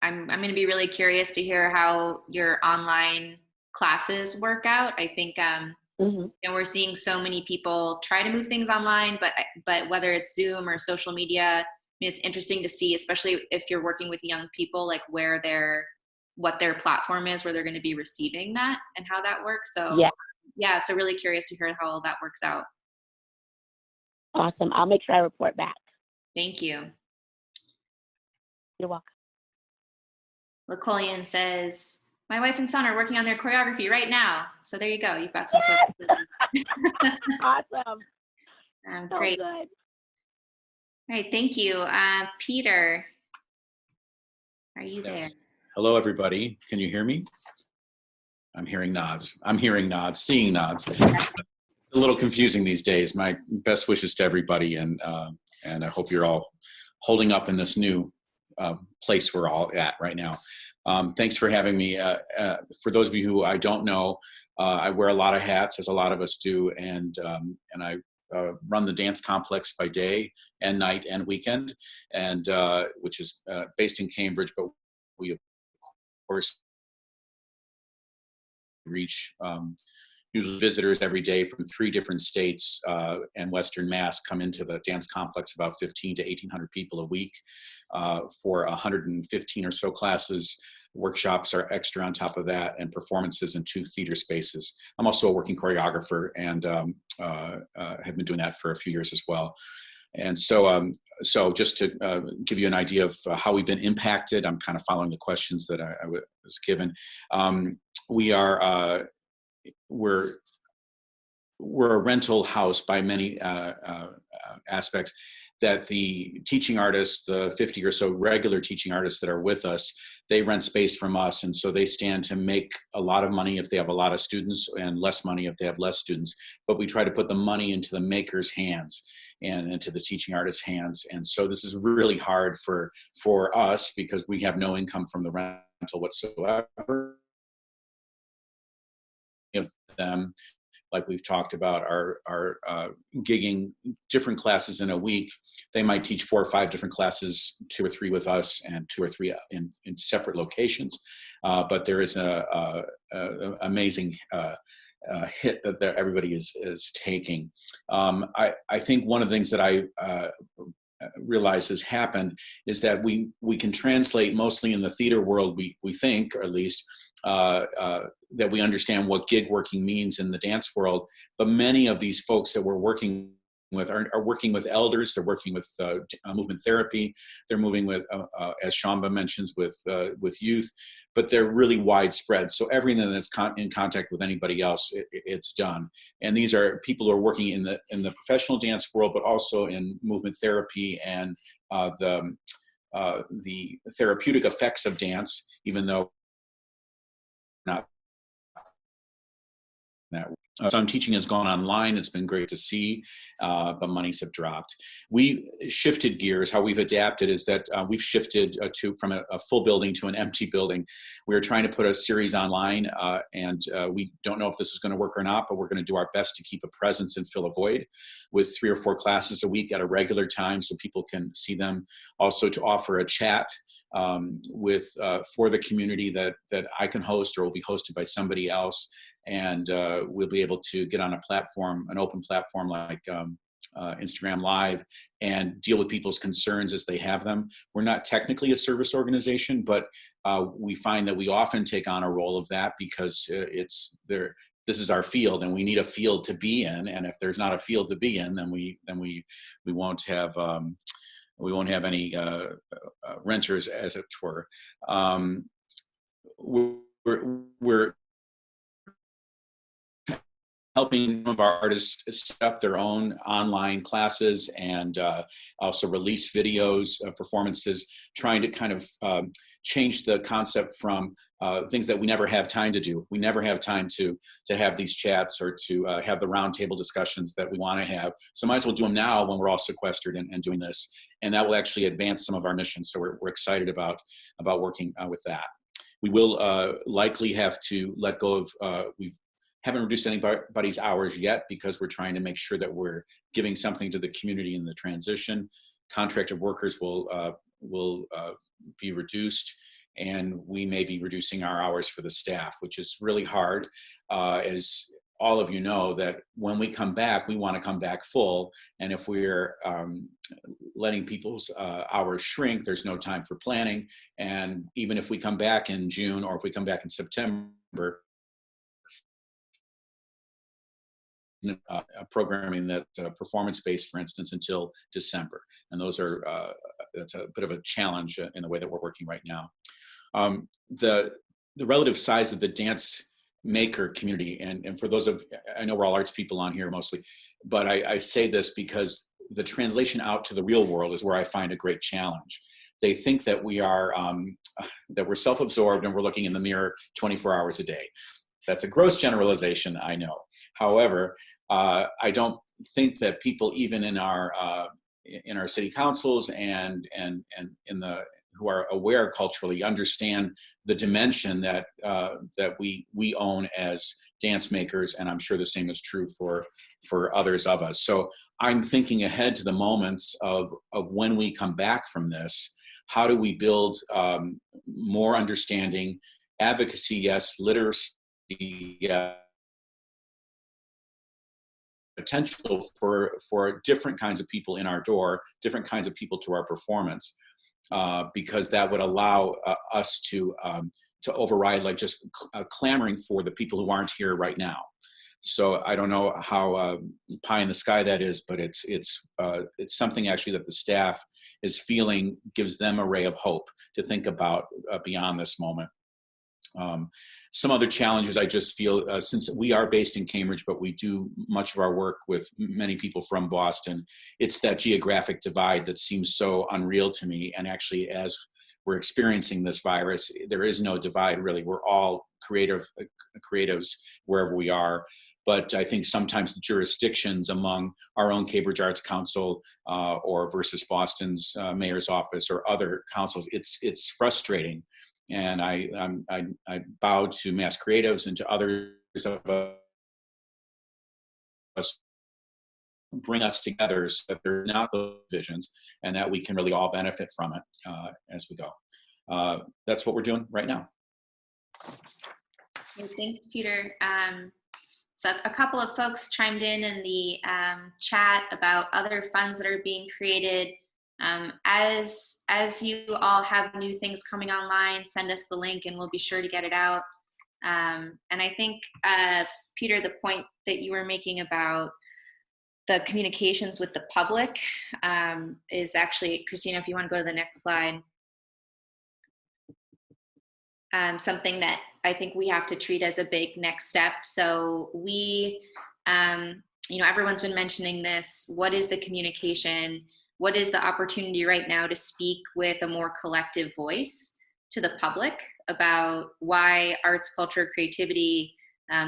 I'm going to be really curious to hear how your online classes work out. I think we're seeing so many people try to move things online, but whether it's Zoom or social media, it's interesting to see, especially if you're working with young people, like what their platform is, where they're going to be receiving that and how that works. So yeah, so really curious to hear how all that works out. Awesome. I'll make sure I report back. Thank you. You're welcome. Lacolian says, my wife and son are working on their choreography right now. So there you go. You've got some folks. Awesome. Great. So good. All right, thank you. Peter. Are you Yes. there? Hello, everybody. Can you hear me? I'm hearing nods. I'm hearing nods, seeing nods. It's a little confusing these days. My best wishes to everybody, and I hope you're all holding up in this new place we're all at right now. Thanks for having me. For those of you who I don't know, I wear a lot of hats, as a lot of us do, and I run the dance complex by day and night and weekend, and which is based in Cambridge, but we of course reach usually visitors every day from 3 different states and Western Mass come into the dance complex, about 15 to 1,800 people a week for 115 or so classes. Workshops are extra on top of that, and performances in 2 theater spaces. I'm also a working choreographer, and have been doing that for a few years as well. And so, so just to give you an idea of how we've been impacted, I'm kind of following the questions that I was given. We're a rental house by many aspects, that the teaching artists, the 50 or so regular teaching artists that are with us, they rent space from us, and so they stand to make a lot of money if they have a lot of students, and less money if they have less students. But we try to put the money into the maker's hands and into the teaching artist's hands. And so this is really hard for us, because we have no income from the rental whatsoever. Of them, like we've talked about, are gigging different classes in a week. They might teach 4 or 5 different classes, 2 or 3 with us, and 2 or 3 in separate locations. But there is a amazing hit that everybody is taking. I think one of the things that I realize has happened is that we can translate, mostly in the theater world, we think, or at least that we understand what gig working means in the dance world. But many of these folks that we're working with are working with elders. They're working with movement therapy. They're moving with, as Shamba mentions, with youth. But they're really widespread. So everything that's in contact with anybody else, it's done. And these are people who are working in the professional dance world, but also in movement therapy and the therapeutic effects of dance, even though not that. Some teaching has gone online. It's been great to see, but monies have dropped. We shifted gears. How we've adapted is that we've shifted from a full building to an empty building. We're trying to put a series online, and we don't know if this is going to work or not, but we're going to do our best to keep a presence and fill a void with 3 or 4 classes a week at a regular time, so people can see them. Also, to offer a chat for the community that I can host, or will be hosted by somebody else. And we'll be able to get on a platform, an open platform like Instagram Live, and deal with people's concerns as they have them. We're not technically a service organization, but we find that we often take on a role of that, because this is our field, and we need a field to be in. And if there's not a field to be in, then we won't have any renters, as it were. We're helping some of our artists set up their own online classes, and also release videos, performances, trying to kind of change the concept from things that we never have time to do. We never have time to have these chats, or to have the roundtable discussions that we want to have. So might as well do them now when we're all sequestered and doing this. And that will actually advance some of our missions. So we're excited about working with that. We will likely have to let go of, we haven't reduced anybody's hours yet, because we're trying to make sure that we're giving something to the community in the transition. Contracted workers will be reduced, and we may be reducing our hours for the staff, which is really hard. As all of you know, that when we come back, we want to come back full. And if we're letting people's hours shrink, there's no time for planning. And even if we come back in June, or if we come back in September, programming that performance-based, for instance, until December. And those are, that's a bit of a challenge in the way that we're working right now. The relative size of the dance maker community, and for those of, I know we're all arts people on here mostly, but I say this because the translation out to the real world is where I find a great challenge. they think that we are that we're self-absorbed and we're looking in the mirror 24 hours a day. That's a gross generalization, I know. However, I don't think that people even in our city councils and in the who are aware culturally understand the dimension that that we own as dance makers, and I'm sure the same is true for others of us. So I'm thinking ahead to the moments of when we come back from this. How do we build more understanding, advocacy, yes, literacy, yes, potential for different kinds of people in our door, different kinds of people to our performance, because that would allow us to override like just clamoring for the people who aren't here right now. So I don't know how pie in the sky that is, but it's something actually that the staff is feeling gives them a ray of hope to think about beyond this moment. Some other challenges I just feel, since we are based in Cambridge, but we do much of our work with many people from Boston, it's that geographic divide that seems so unreal to me. And actually, as we're experiencing this virus, there is no divide really. We're all creatives wherever we are. But I think sometimes the jurisdictions among our own Cambridge Arts Council or versus Boston's mayor's office or other councils, it's frustrating. And I bow to Mass Creatives and to others of us bring us together so that they're not those visions and that we can really all benefit from it as we go. That's what we're doing right now. Okay, thanks, Peter. So a couple of folks chimed in the chat about other funds that are being created. As you all have new things coming online, send us the link and we'll be sure to get it out. And I think, Peter, the point that you were making about the communications with the public is actually, Christina, if you want to go to the next slide, something that I think we have to treat as a big next step. So we, everyone's been mentioning this. What is the communication? What is the opportunity right now to speak with a more collective voice to the public about why arts, culture, creativity,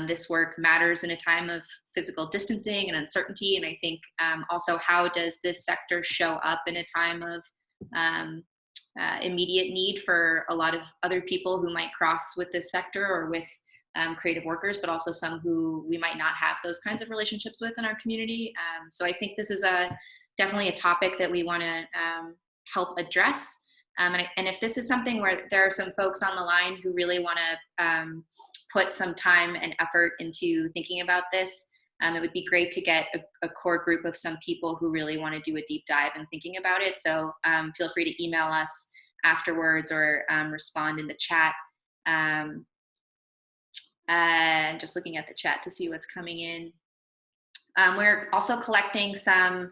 this work matters in a time of physical distancing and uncertainty? And I think also, how does this sector show up in a time of immediate need for a lot of other people who might cross with this sector or with creative workers, but also some who we might not have those kinds of relationships with in our community. So I think this is definitely a topic that we want to help address. And if this is something where there are some folks on the line who really want to put some time and effort into thinking about this, it would be great to get a core group of some people who really want to do a deep dive in thinking about it. So feel free to email us afterwards or respond in the chat. Just looking at the chat to see what's coming in. We're also collecting some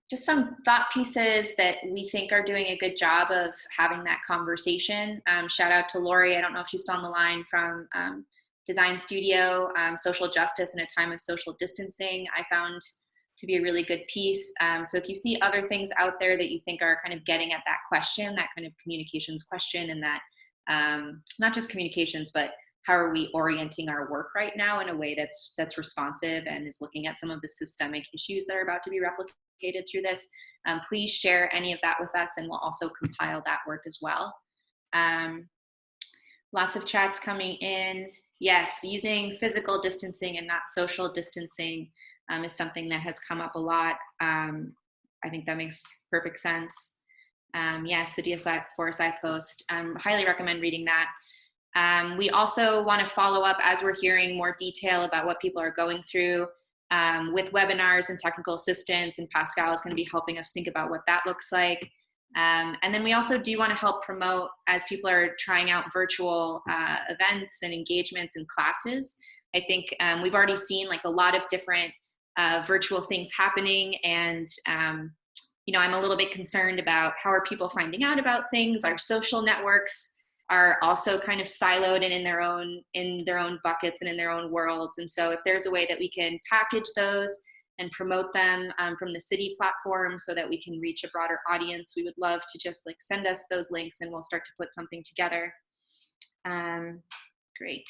just some thought pieces that we think are doing a good job of having that conversation. Shout out to Lori, I don't know if she's still on the line, from Design Studio, Social Justice in a Time of Social Distancing, I found to be a really good piece. So if you see other things out there that you think are kind of getting at that question, that kind of communications question, and that not just communications, but how are we orienting our work right now in a way that's responsive and is looking at some of the systemic issues that are about to be replicated through this, please share any of that with us, and we'll also compile that work as well. Lots of chats coming in. Yes, using physical distancing and not social distancing is something that has come up a lot. I think that makes perfect sense. Yes, the DSI4SI post, highly recommend reading that. We also want to follow up as we're hearing more detail about what people are going through with webinars and technical assistance, and Pascal is going to be helping us think about what that looks like. And then we also do want to help promote, as people are trying out virtual events and engagements and classes. I think we've already seen like a lot of different virtual things happening, and I'm a little bit concerned about how are people finding out about things. Our social networks are also kind of siloed and in their own buckets and in their own worlds. And so if there's a way that we can package those and promote them from the city platform so that we can reach a broader audience, we would love to just like send us those links and we'll start to put something together. Great.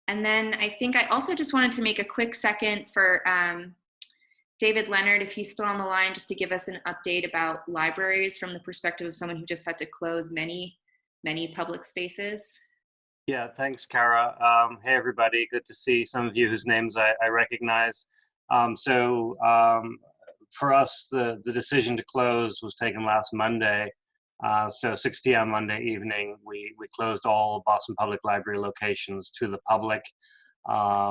And then I think I also just wanted to make a quick second for David Leonard, if he's still on the line, just to give us an update about libraries from the perspective of someone who just had to close many public spaces. Yeah, thanks, Kara. Hey, everybody. Good to see some of you whose names I recognize. For us, the decision to close was taken last Monday. So 6 p.m. Monday evening, we closed all Boston Public Library locations to the public,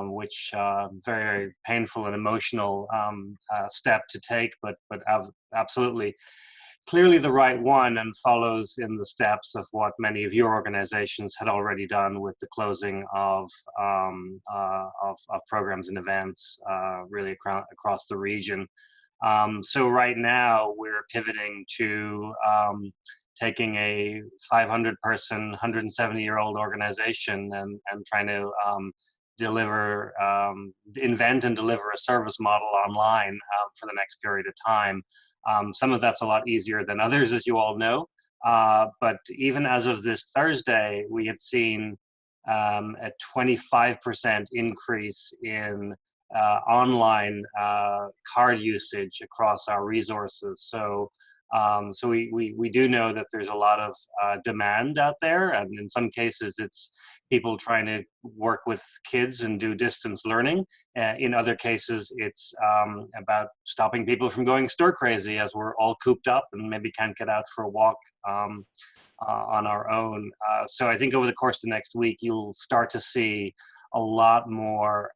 which very, very painful and emotional step to take, but absolutely clearly the right one, and follows in the steps of what many of your organizations had already done with the closing of programs and events really across the region. So right now we're pivoting to taking a 500-person, 170-year-old organization and trying to invent and deliver a service model online for the next period of time. Some of that's a lot easier than others, as you all know. But even as of this Thursday, we had seen a 25% increase in online card usage across our resources. So we do know that there's a lot of demand out there, and in some cases it's people trying to work with kids and do distance learning. In other cases, it's about stopping people from going stir crazy as we're all cooped up and maybe can't get out for a walk on our own. So I think over the course of the next week, you'll start to see a lot more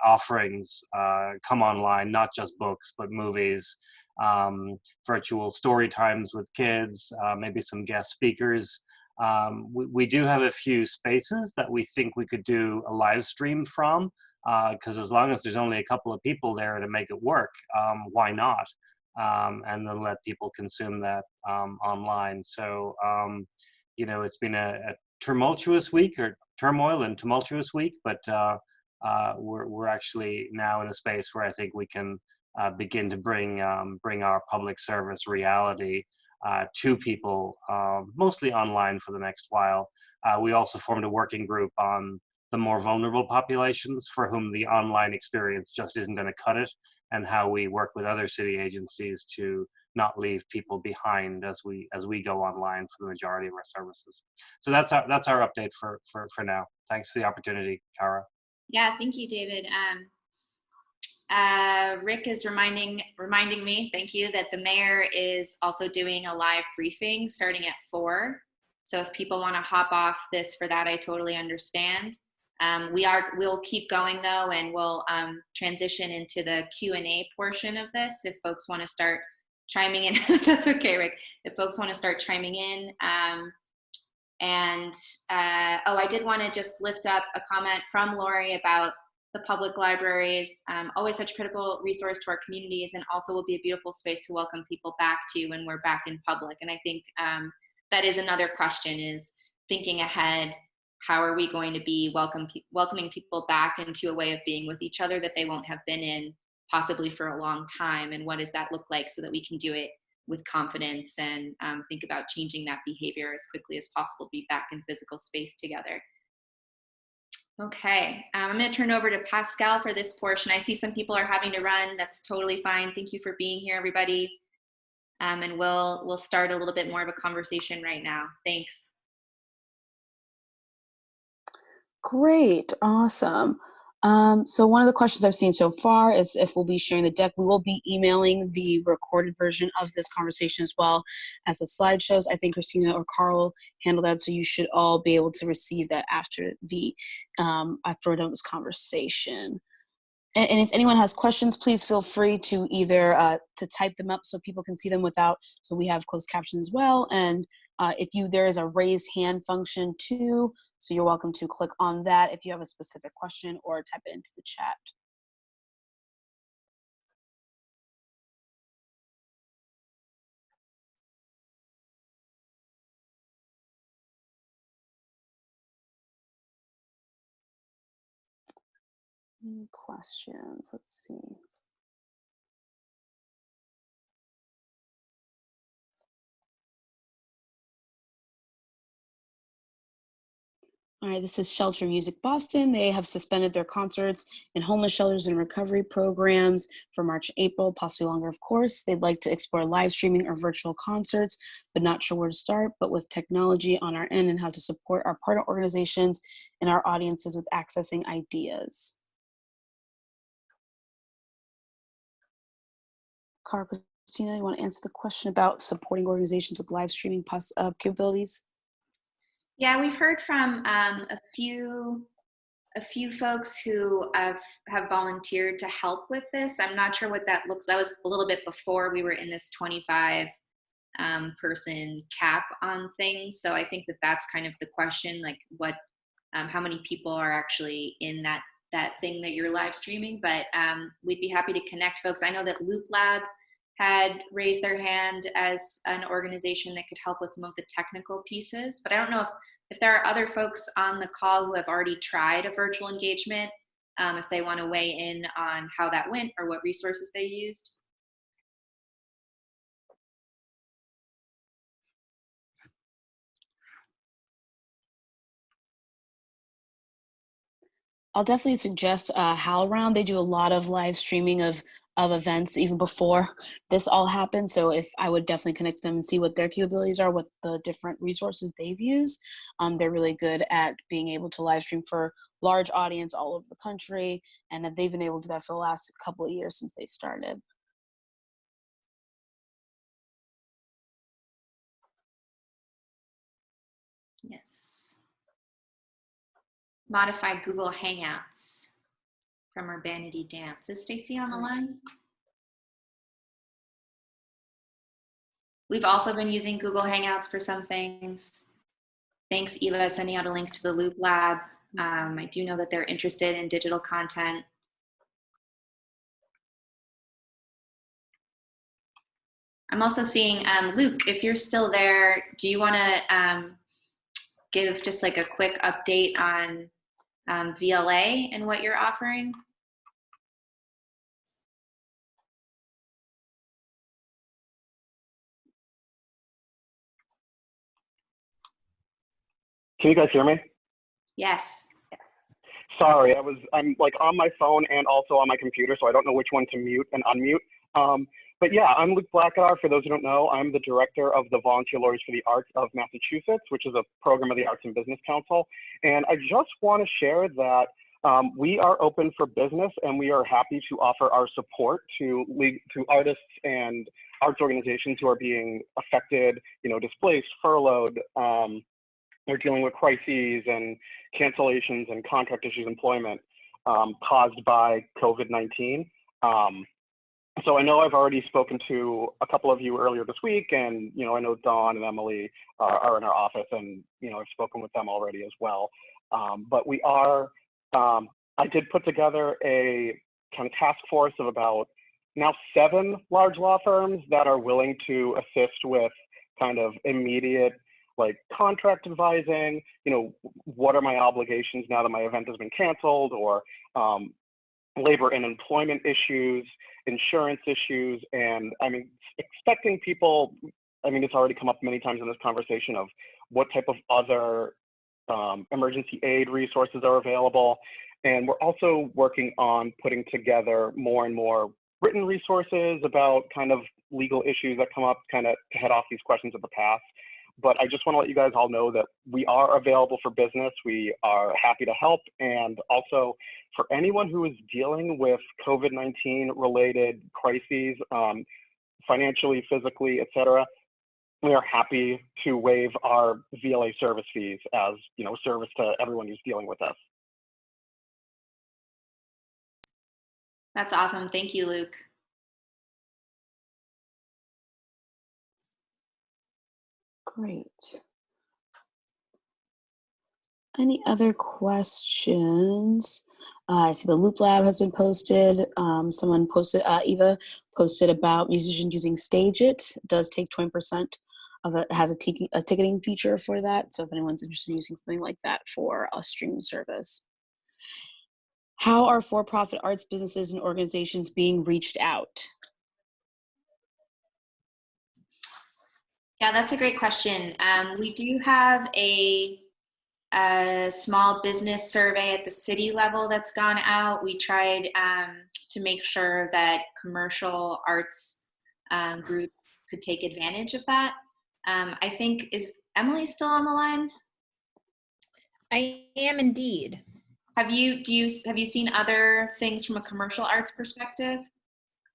offerings come online, not just books, but movies, virtual story times with kids, maybe some guest speakers. We do have a few spaces that we think we could do a live stream from, because as long as there's only a couple of people there to make it work, why not? And then let people consume that online. So, you know, it's been a tumultuous week, or turmoil and tumultuous week, but we're actually now in a space where I think we can begin to bring our public service reality to people, mostly online for the next while. We also formed a working group on the more vulnerable populations for whom the online experience just isn't going to cut it, and how we work with other city agencies to not leave people behind as we go online for the majority of our services. So that's our update for now. Thanks for the opportunity, Kara. Yeah, thank you, David. Rick is reminding me, thank you, that the mayor is also doing a live briefing starting at 4. So if people want to hop off this for that, I totally understand. We'll keep going though, and we'll transition into the Q&A portion of this if folks want to start chiming in. That's okay, Rick. If folks want to start chiming in. I did want to just lift up a comment from Lori about the public libraries, always such a critical resource to our communities, and also will be a beautiful space to welcome people back to when we're back in public. And I think that is another question, is thinking ahead, how are we going to be welcoming people back into a way of being with each other that they won't have been in possibly for a long time, and what does that look like so that we can do it with confidence and think about changing that behavior as quickly as possible, be back in physical space together. Okay, I'm going to turn over to Pascal for this portion. I see some people are having to run. That's totally fine. Thank you for being here, everybody. And we'll start a little bit more of a conversation right now. Thanks. Great, awesome. So one of the questions I've seen so far is if we'll be sharing the deck. We will be emailing the recorded version of this conversation as well as the slideshows. I think Christina or Carl handled that, so you should all be able to receive that after we're done with this conversation. And if anyone has questions, please feel free to either to type them up so people can see them so we have closed captions as well. And there is a raise hand function too, so you're welcome to click on that if you have a specific question, or type it into the chat. Any questions? Let's see. All right, this is Shelter Music Boston. They have suspended their concerts in homeless shelters and recovery programs for March, April, possibly longer, of course. They'd like to explore live streaming or virtual concerts, but not sure where to start. But with technology on our end and how to support our partner organizations and our audiences with accessing ideas. Cara, Christina, you want to answer the question about supporting organizations with live streaming capabilities? Yeah, we've heard from a few folks who have volunteered to help with this. I'm not sure what that looks. That was a little bit before we were in this 25 person cap on things. So I think that's kind of the question, like what, how many people are actually in that thing that you're live streaming. But we'd be happy to connect folks. I know that Loop Lab had raised their hand as an organization that could help with some of the technical pieces. But I don't know if there are other folks on the call who have already tried a virtual engagement, if they want to weigh in on how that went or what resources they used. I'll definitely suggest HowlRound. They do a lot of live streaming of events even before this all happened. So I would definitely connect them and see what their capabilities are, what the different resources they've used. They're really good at being able to live stream for large audience all over the country. And that they've been able to do that for the last couple of years since they started. Yes. Modified Google Hangouts from Urbanity Dance. Is Stacy on the line? We've also been using Google Hangouts for some things. Thanks, Eva, sending out a link to the Loop Lab. I do know that they're interested in digital content. I'm also seeing, Luke, if you're still there, do you want to give just like a quick update on VLA and what you're offering? Can you guys hear me? Yes. Yes. Sorry, I'm like on my phone and also on my computer, so I don't know which one to mute and unmute. But yeah, I'm Luke Blackadar. For those who don't know, I'm the director of the Volunteer Lawyers for the Arts of Massachusetts, which is a program of the Arts and Business Council. And I just want to share that we are open for business, and we are happy to offer our support to artists and arts organizations who are being affected, displaced, furloughed. We're dealing with crises and cancellations and contract issues, employment caused by COVID-19. So I know I've already spoken to a couple of you earlier this week, and I know Dawn and Emily are in our office, and I've spoken with them already as well. But we are, I did put together a kind of task force of about now 7 large law firms that are willing to assist with kind of immediate like contract advising, what are my obligations now that my event has been canceled, or labor and employment issues, insurance issues, and expecting people, it's already come up many times in this conversation of what type of other emergency aid resources are available. And we're also working on putting together more and more written resources about kind of legal issues that come up kind of to head off these questions of the past. But I just want to let you guys all know that we are available for business. We are happy to help. And also for anyone who is dealing with COVID-19 related crises, financially, physically, et cetera, we are happy to waive our VLA service fees as service to everyone who's dealing with us. That's awesome. Thank you, Luke. Great. Any other questions? I see the Loop Lab has been posted. Someone posted, Eva posted about musicians using Stage It. It does take 20% of it, has a ticketing feature for that. So if anyone's interested in using something like that for a streaming service. How are for-profit arts businesses and organizations being reached out? Yeah, that's a great question. We do have a a small business survey at the city level that's gone out. We tried to make sure that commercial arts groups could take advantage of that. I think, is Emily still on the line? I am indeed. Have you seen other things from a commercial arts perspective?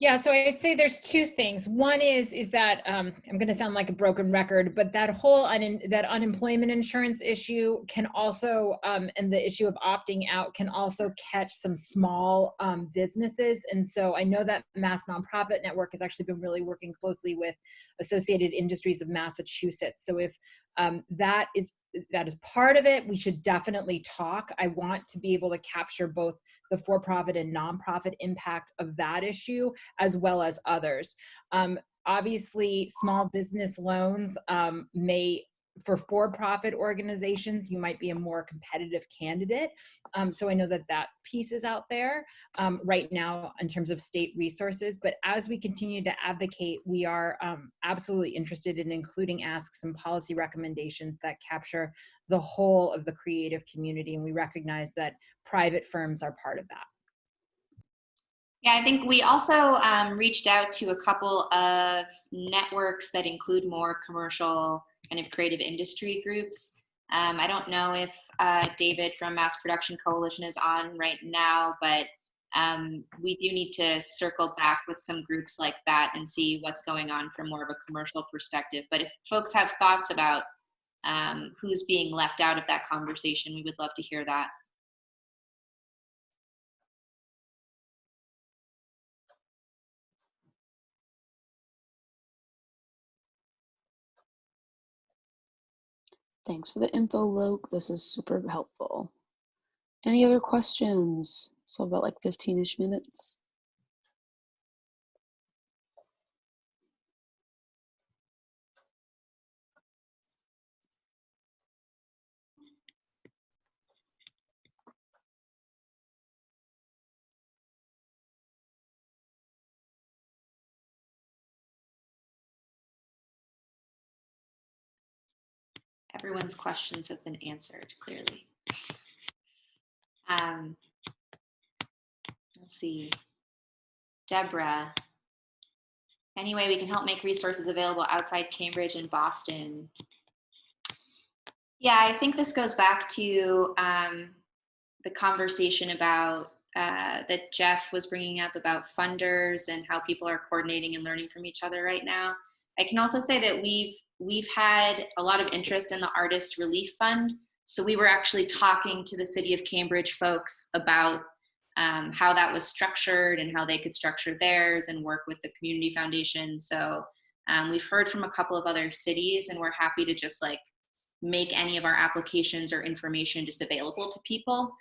Yeah, so I'd say there's two things. One is that I'm going to sound like a broken record, but that whole that unemployment insurance issue can also, and the issue of opting out can also catch some small businesses. And so I know that Mass Nonprofit Network has actually been really working closely with Associated Industries of Massachusetts. So if that is part of it, we should definitely talk. I want to be able to capture both the for-profit and nonprofit impact of that issue, as well as others. Obviously, small business loans for-profit organizations, you might be a more competitive candidate. So I know that piece is out there right now in terms of state resources. But as we continue to advocate, we are absolutely interested in including asks and policy recommendations that capture the whole of the creative community. And we recognize that private firms are part of that. Yeah, I think we also reached out to a couple of networks that include more commercial kind of creative industry groups. I don't know if David from Mass Production Coalition is on right now, but we do need to circle back with some groups like that and see what's going on from more of a commercial perspective. But if folks have thoughts about who's being left out of that conversation, we would love to hear that. Thanks for the info, Loke. This is super helpful. Any other questions? So about like 15-ish minutes. Everyone's questions have been answered, clearly. Let's see. Deborah, any way we can help make resources available outside Cambridge and Boston? Yeah, I think this goes back to the conversation about that Jeff was bringing up about funders and how people are coordinating and learning from each other right now. I can also say that we've had a lot of interest in the Artist Relief Fund. So we were actually talking to the City of Cambridge folks about how that was structured and how they could structure theirs and work with the community foundation. So we've heard from a couple of other cities, and we're happy to just like make any of our applications or information just available to people.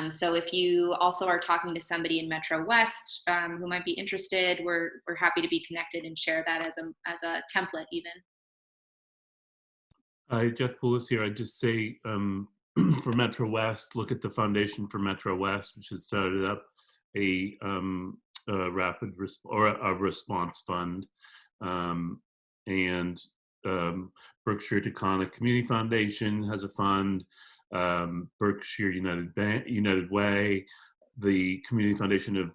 So if you also are talking to somebody in Metro West who might be interested, we're happy to be connected and share that as a template even. Hi, Jeff Poulos here. I'd just say for Metro West, look at the Foundation for Metro West, which has started up a response fund, and Berkshire Taconic Community Foundation has a fund. Berkshire United Way, the Community Foundation of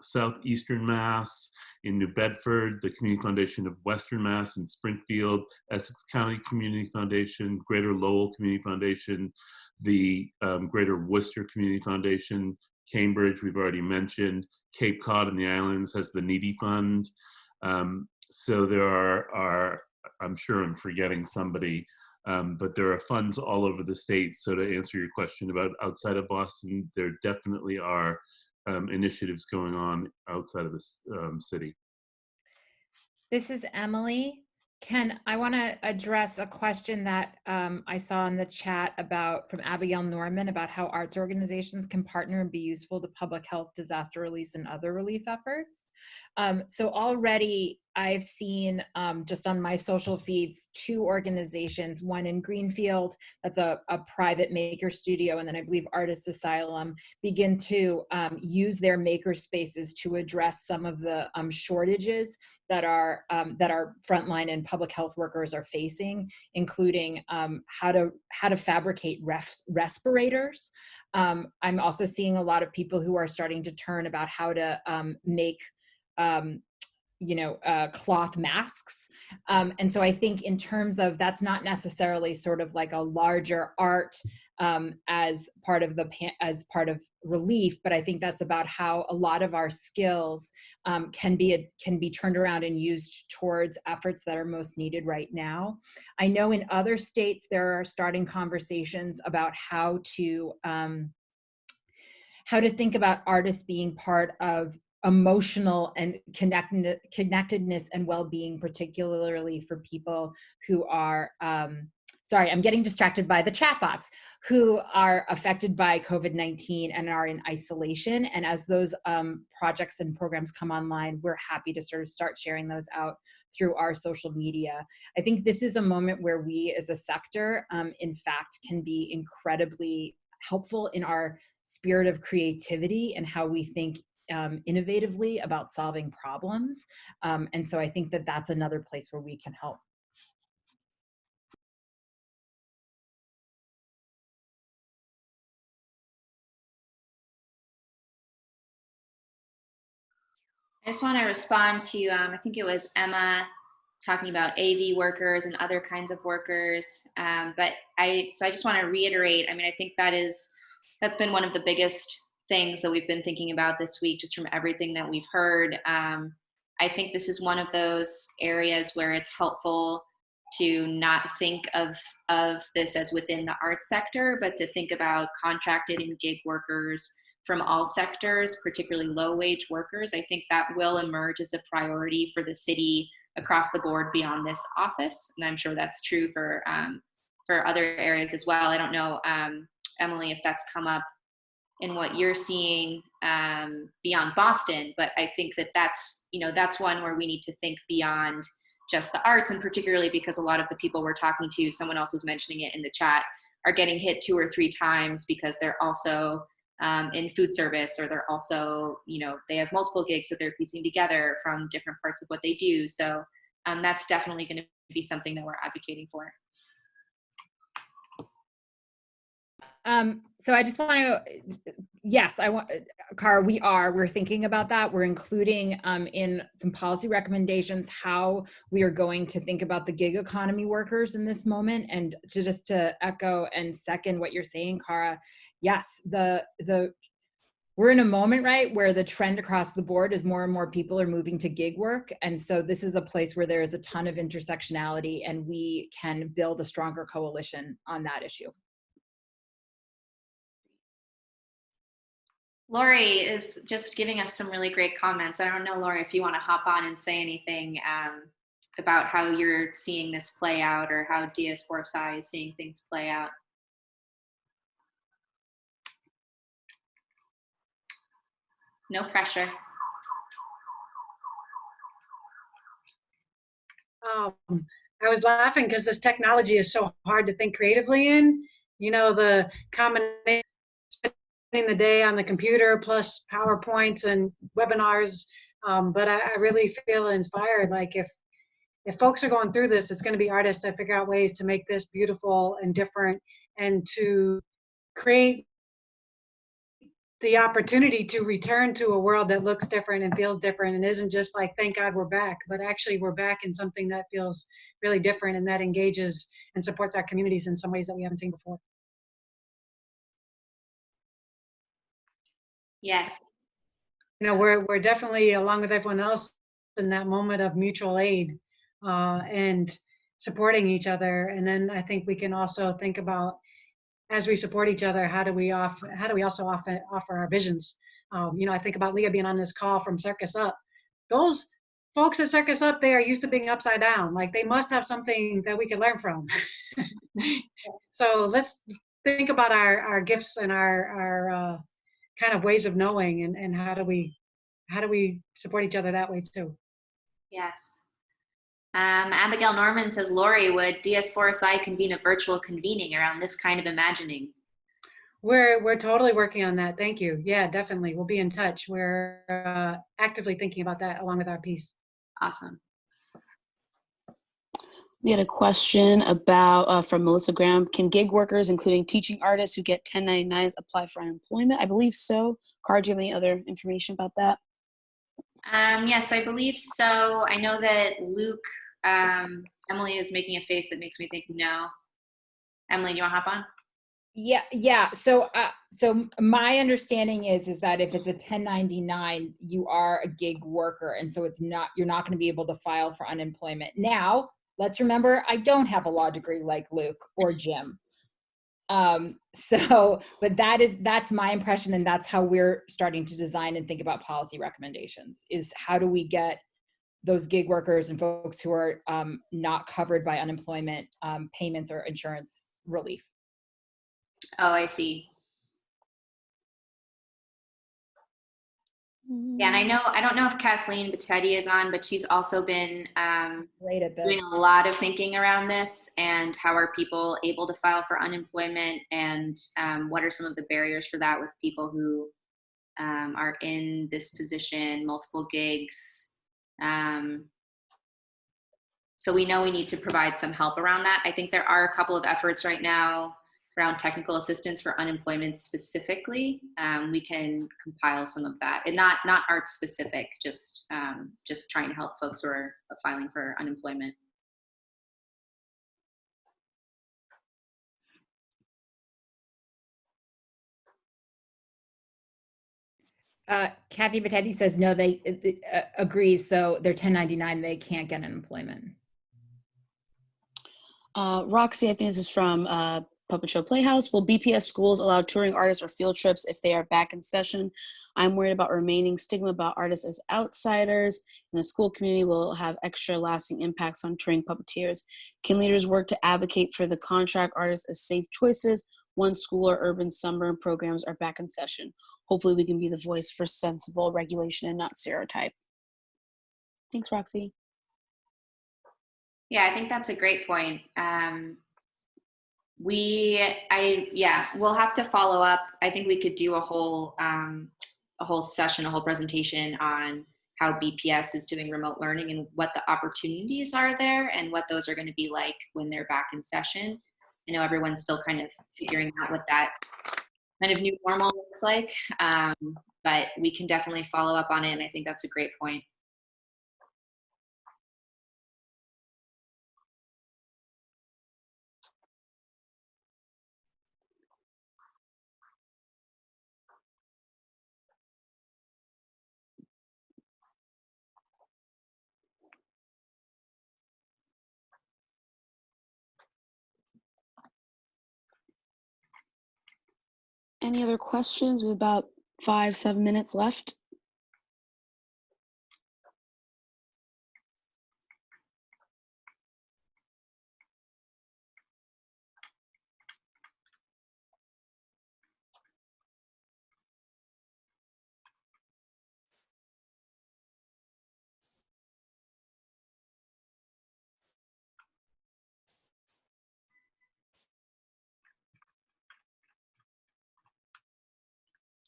Southeastern Mass in New Bedford, the Community Foundation of Western Mass in Springfield, Essex County Community Foundation, Greater Lowell Community Foundation, the Greater Worcester Community Foundation, Cambridge, we've already mentioned, Cape Cod and the Islands has the Needy Fund. So there are, I'm sure I'm forgetting somebody, but there are funds all over the state. So to answer your question about outside of Boston, there definitely are initiatives going on outside of this city. This is Emily. I want to address a question that I saw in the chat from Abigail Norman about how arts organizations can partner and be useful to public health, disaster release, and other relief efforts. So already I've seen just on my social feeds, 2 organizations, one in Greenfield, that's a private maker studio, and then I believe Artist Asylum, begin to use their maker spaces to address some of the shortages that our frontline and public health workers are facing, including how to fabricate respirators. I'm also seeing a lot of people who are starting to turn about how to make cloth masks. And so I think in terms of, that's not necessarily sort of like a larger art as part of relief, but I think that's about how a lot of our skills can be turned around and used towards efforts that are most needed right now. I know in other states there are starting conversations about how to think about artists being part of emotional and connectedness and well-being, particularly for people who are, sorry, I'm getting distracted by the chat box, who are affected by COVID-19 and are in isolation. And as those projects and programs come online, we're happy to sort of start sharing those out through our social media. I think this is a moment where we as a sector, in fact, can be incredibly helpful in our spirit of creativity and how we think innovatively about solving problems. And so I think that that's another place where we can help. I just want to respond to, I think it was Emma talking about AV workers and other kinds of workers. But I just want to reiterate, I mean, I think that's been one of the biggest things that we've been thinking about this week, just from everything that we've heard. I think this is one of those areas where it's helpful to not think of this as within the arts sector, but to think about contracted and gig workers from all sectors, particularly low-wage workers. I think that will emerge as a priority for the city across the board beyond this office, and I'm sure that's true for other areas as well. I don't know, Emily, if that's come up in what you're seeing beyond Boston, but I think that's one where we need to think beyond just the arts, and particularly because a lot of the people we're talking to, someone else was mentioning it in the chat, are getting hit 2 or 3 times because they're also in food service, or they're also, they have multiple gigs that they're piecing together from different parts of what they do. So that's definitely going to be something that we're advocating for. So I just want to, yes, Cara, we're thinking about that. We're including in some policy recommendations how we are going to think about the gig economy workers in this moment. And to echo and second what you're saying, Cara, yes, we're in a moment, right, where the trend across the board is more and more people are moving to gig work. And so this is a place where there is a ton of intersectionality, and we can build a stronger coalition on that issue. Lori is just giving us some really great comments. I don't know, Lori, if you want to hop on and say anything about how you're seeing this play out, or how DS4Psi is seeing things play out. No pressure. I was laughing because this technology is so hard to think creatively in. The combination, spending the day on the computer plus PowerPoints and webinars. But I really feel inspired. Like if folks are going through this, it's going to be artists that figure out ways to make this beautiful and different, and to create the opportunity to return to a world that looks different and feels different, and isn't just like, thank God we're back, but actually we're back in something that feels really different and that engages and supports our communities in some ways that we haven't seen before. Yes. We're definitely, along with everyone else, in that moment of mutual aid and supporting each other. And then I think we can also think about, as we support each other, how do we also offer our visions? I think about Leah being on this call from Circus Up. Those folks at Circus Up, they are used to being upside down. Like, they must have something that we could learn from. So let's think about our gifts and our kind of ways of knowing, and how do we support each other that way too. Yes. Abigail Norman says, Lori, would DS4SI convene a virtual convening around this kind of imagining? We're totally working on that. Thank you. Yeah, definitely. We'll be in touch. We're actively thinking about that along with our piece. Awesome. We had a question about from Melissa Graham. Can gig workers, including teaching artists who get 1099s, apply for unemployment? I believe so. Car, do you have any other information about that? Yes, I believe so. I know that Luke, Emily is making a face that makes me think no. Emily, do you want to hop on? Yeah. So my understanding is that if it's a 1099, you are a gig worker, and so you're not going to be able to file for unemployment. Now, let's remember, I don't have a law degree like Luke or Jim. But that's my impression, and that's how we're starting to design and think about policy recommendations, is how do we get those gig workers and folks who are not covered by unemployment payments or insurance relief. Oh, I see. Yeah, and I don't know if Kathleen Battetti is on, but she's also been great at this. Doing a lot of thinking around this, and how are people able to file for unemployment, and what are some of the barriers for that with people who are in this position, multiple gigs. So we know we need to provide some help around that. I think there are a couple of efforts right now around technical assistance for unemployment specifically. We can compile some of that, and not art specific, just trying to help folks who are filing for unemployment. Kathy Battetti says no, they agrees. So they're 1099, they can't get unemployment. Roxy, I think this is from Puppet Show Playhouse. Will BPS schools allow touring artists or field trips if they are back in session? I'm worried about remaining stigma about artists as outsiders, and the school community will have extra lasting impacts on touring puppeteers. Can leaders work to advocate for the contract artists as safe choices once school or urban summer programs are back in session? Hopefully we can be the voice for sensible regulation and not stereotype. Thanks, Roxy. Yeah, I think that's a great point. We'll have to follow up. I think we could do a whole session, a whole presentation on how BPS is doing remote learning and what the opportunities are there and what those are going to be like when they're back in session. I know everyone's still kind of figuring out what that kind of new normal looks like, but we can definitely follow up on it, and I think that's a great point. Any other questions? We have about 5-7 minutes left.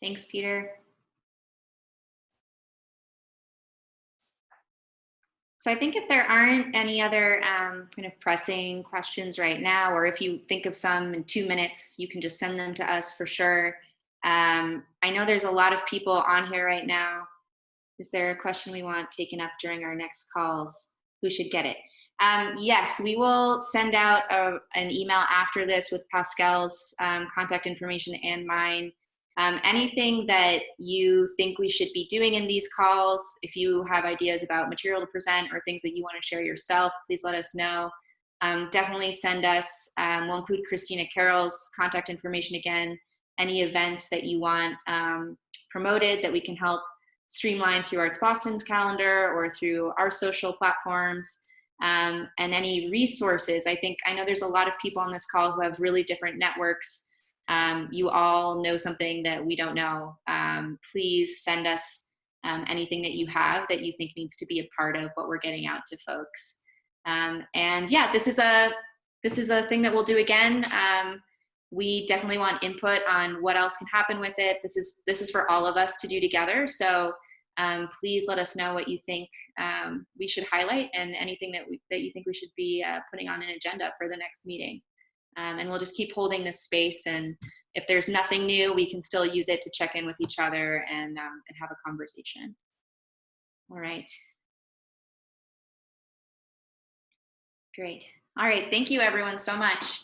Thanks, Peter. So I think if there aren't any other kind of pressing questions right now, or if you think of some in 2 minutes, you can just send them to us for sure. I know there's a lot of people on here right now. Is there a question we want taken up during our next calls? Who should get it? Yes, we will send out an email after this with Pascal's contact information and mine. Anything that you think we should be doing in these calls, if you have ideas about material to present or things that you want to share yourself, please let us know. Definitely send us. We'll include Christina Carroll's contact information again. Any events that you want promoted that we can help streamline through Arts Boston's calendar or through our social platforms, and any resources. I know there's a lot of people on this call who have really different networks. You all know something that we don't know. Please send us anything that you have that you think needs to be a part of what we're getting out to folks. And yeah, this is a thing that we'll do again. We definitely want input on what else can happen with it. This is for all of us to do together. So please let us know what you think we should highlight, and anything that you think we should be putting on an agenda for the next meeting. And we'll just keep holding this space, and if there's nothing new, we can still use it to check in with each other and have a conversation. All right. Great. All right. Thank you everyone so much.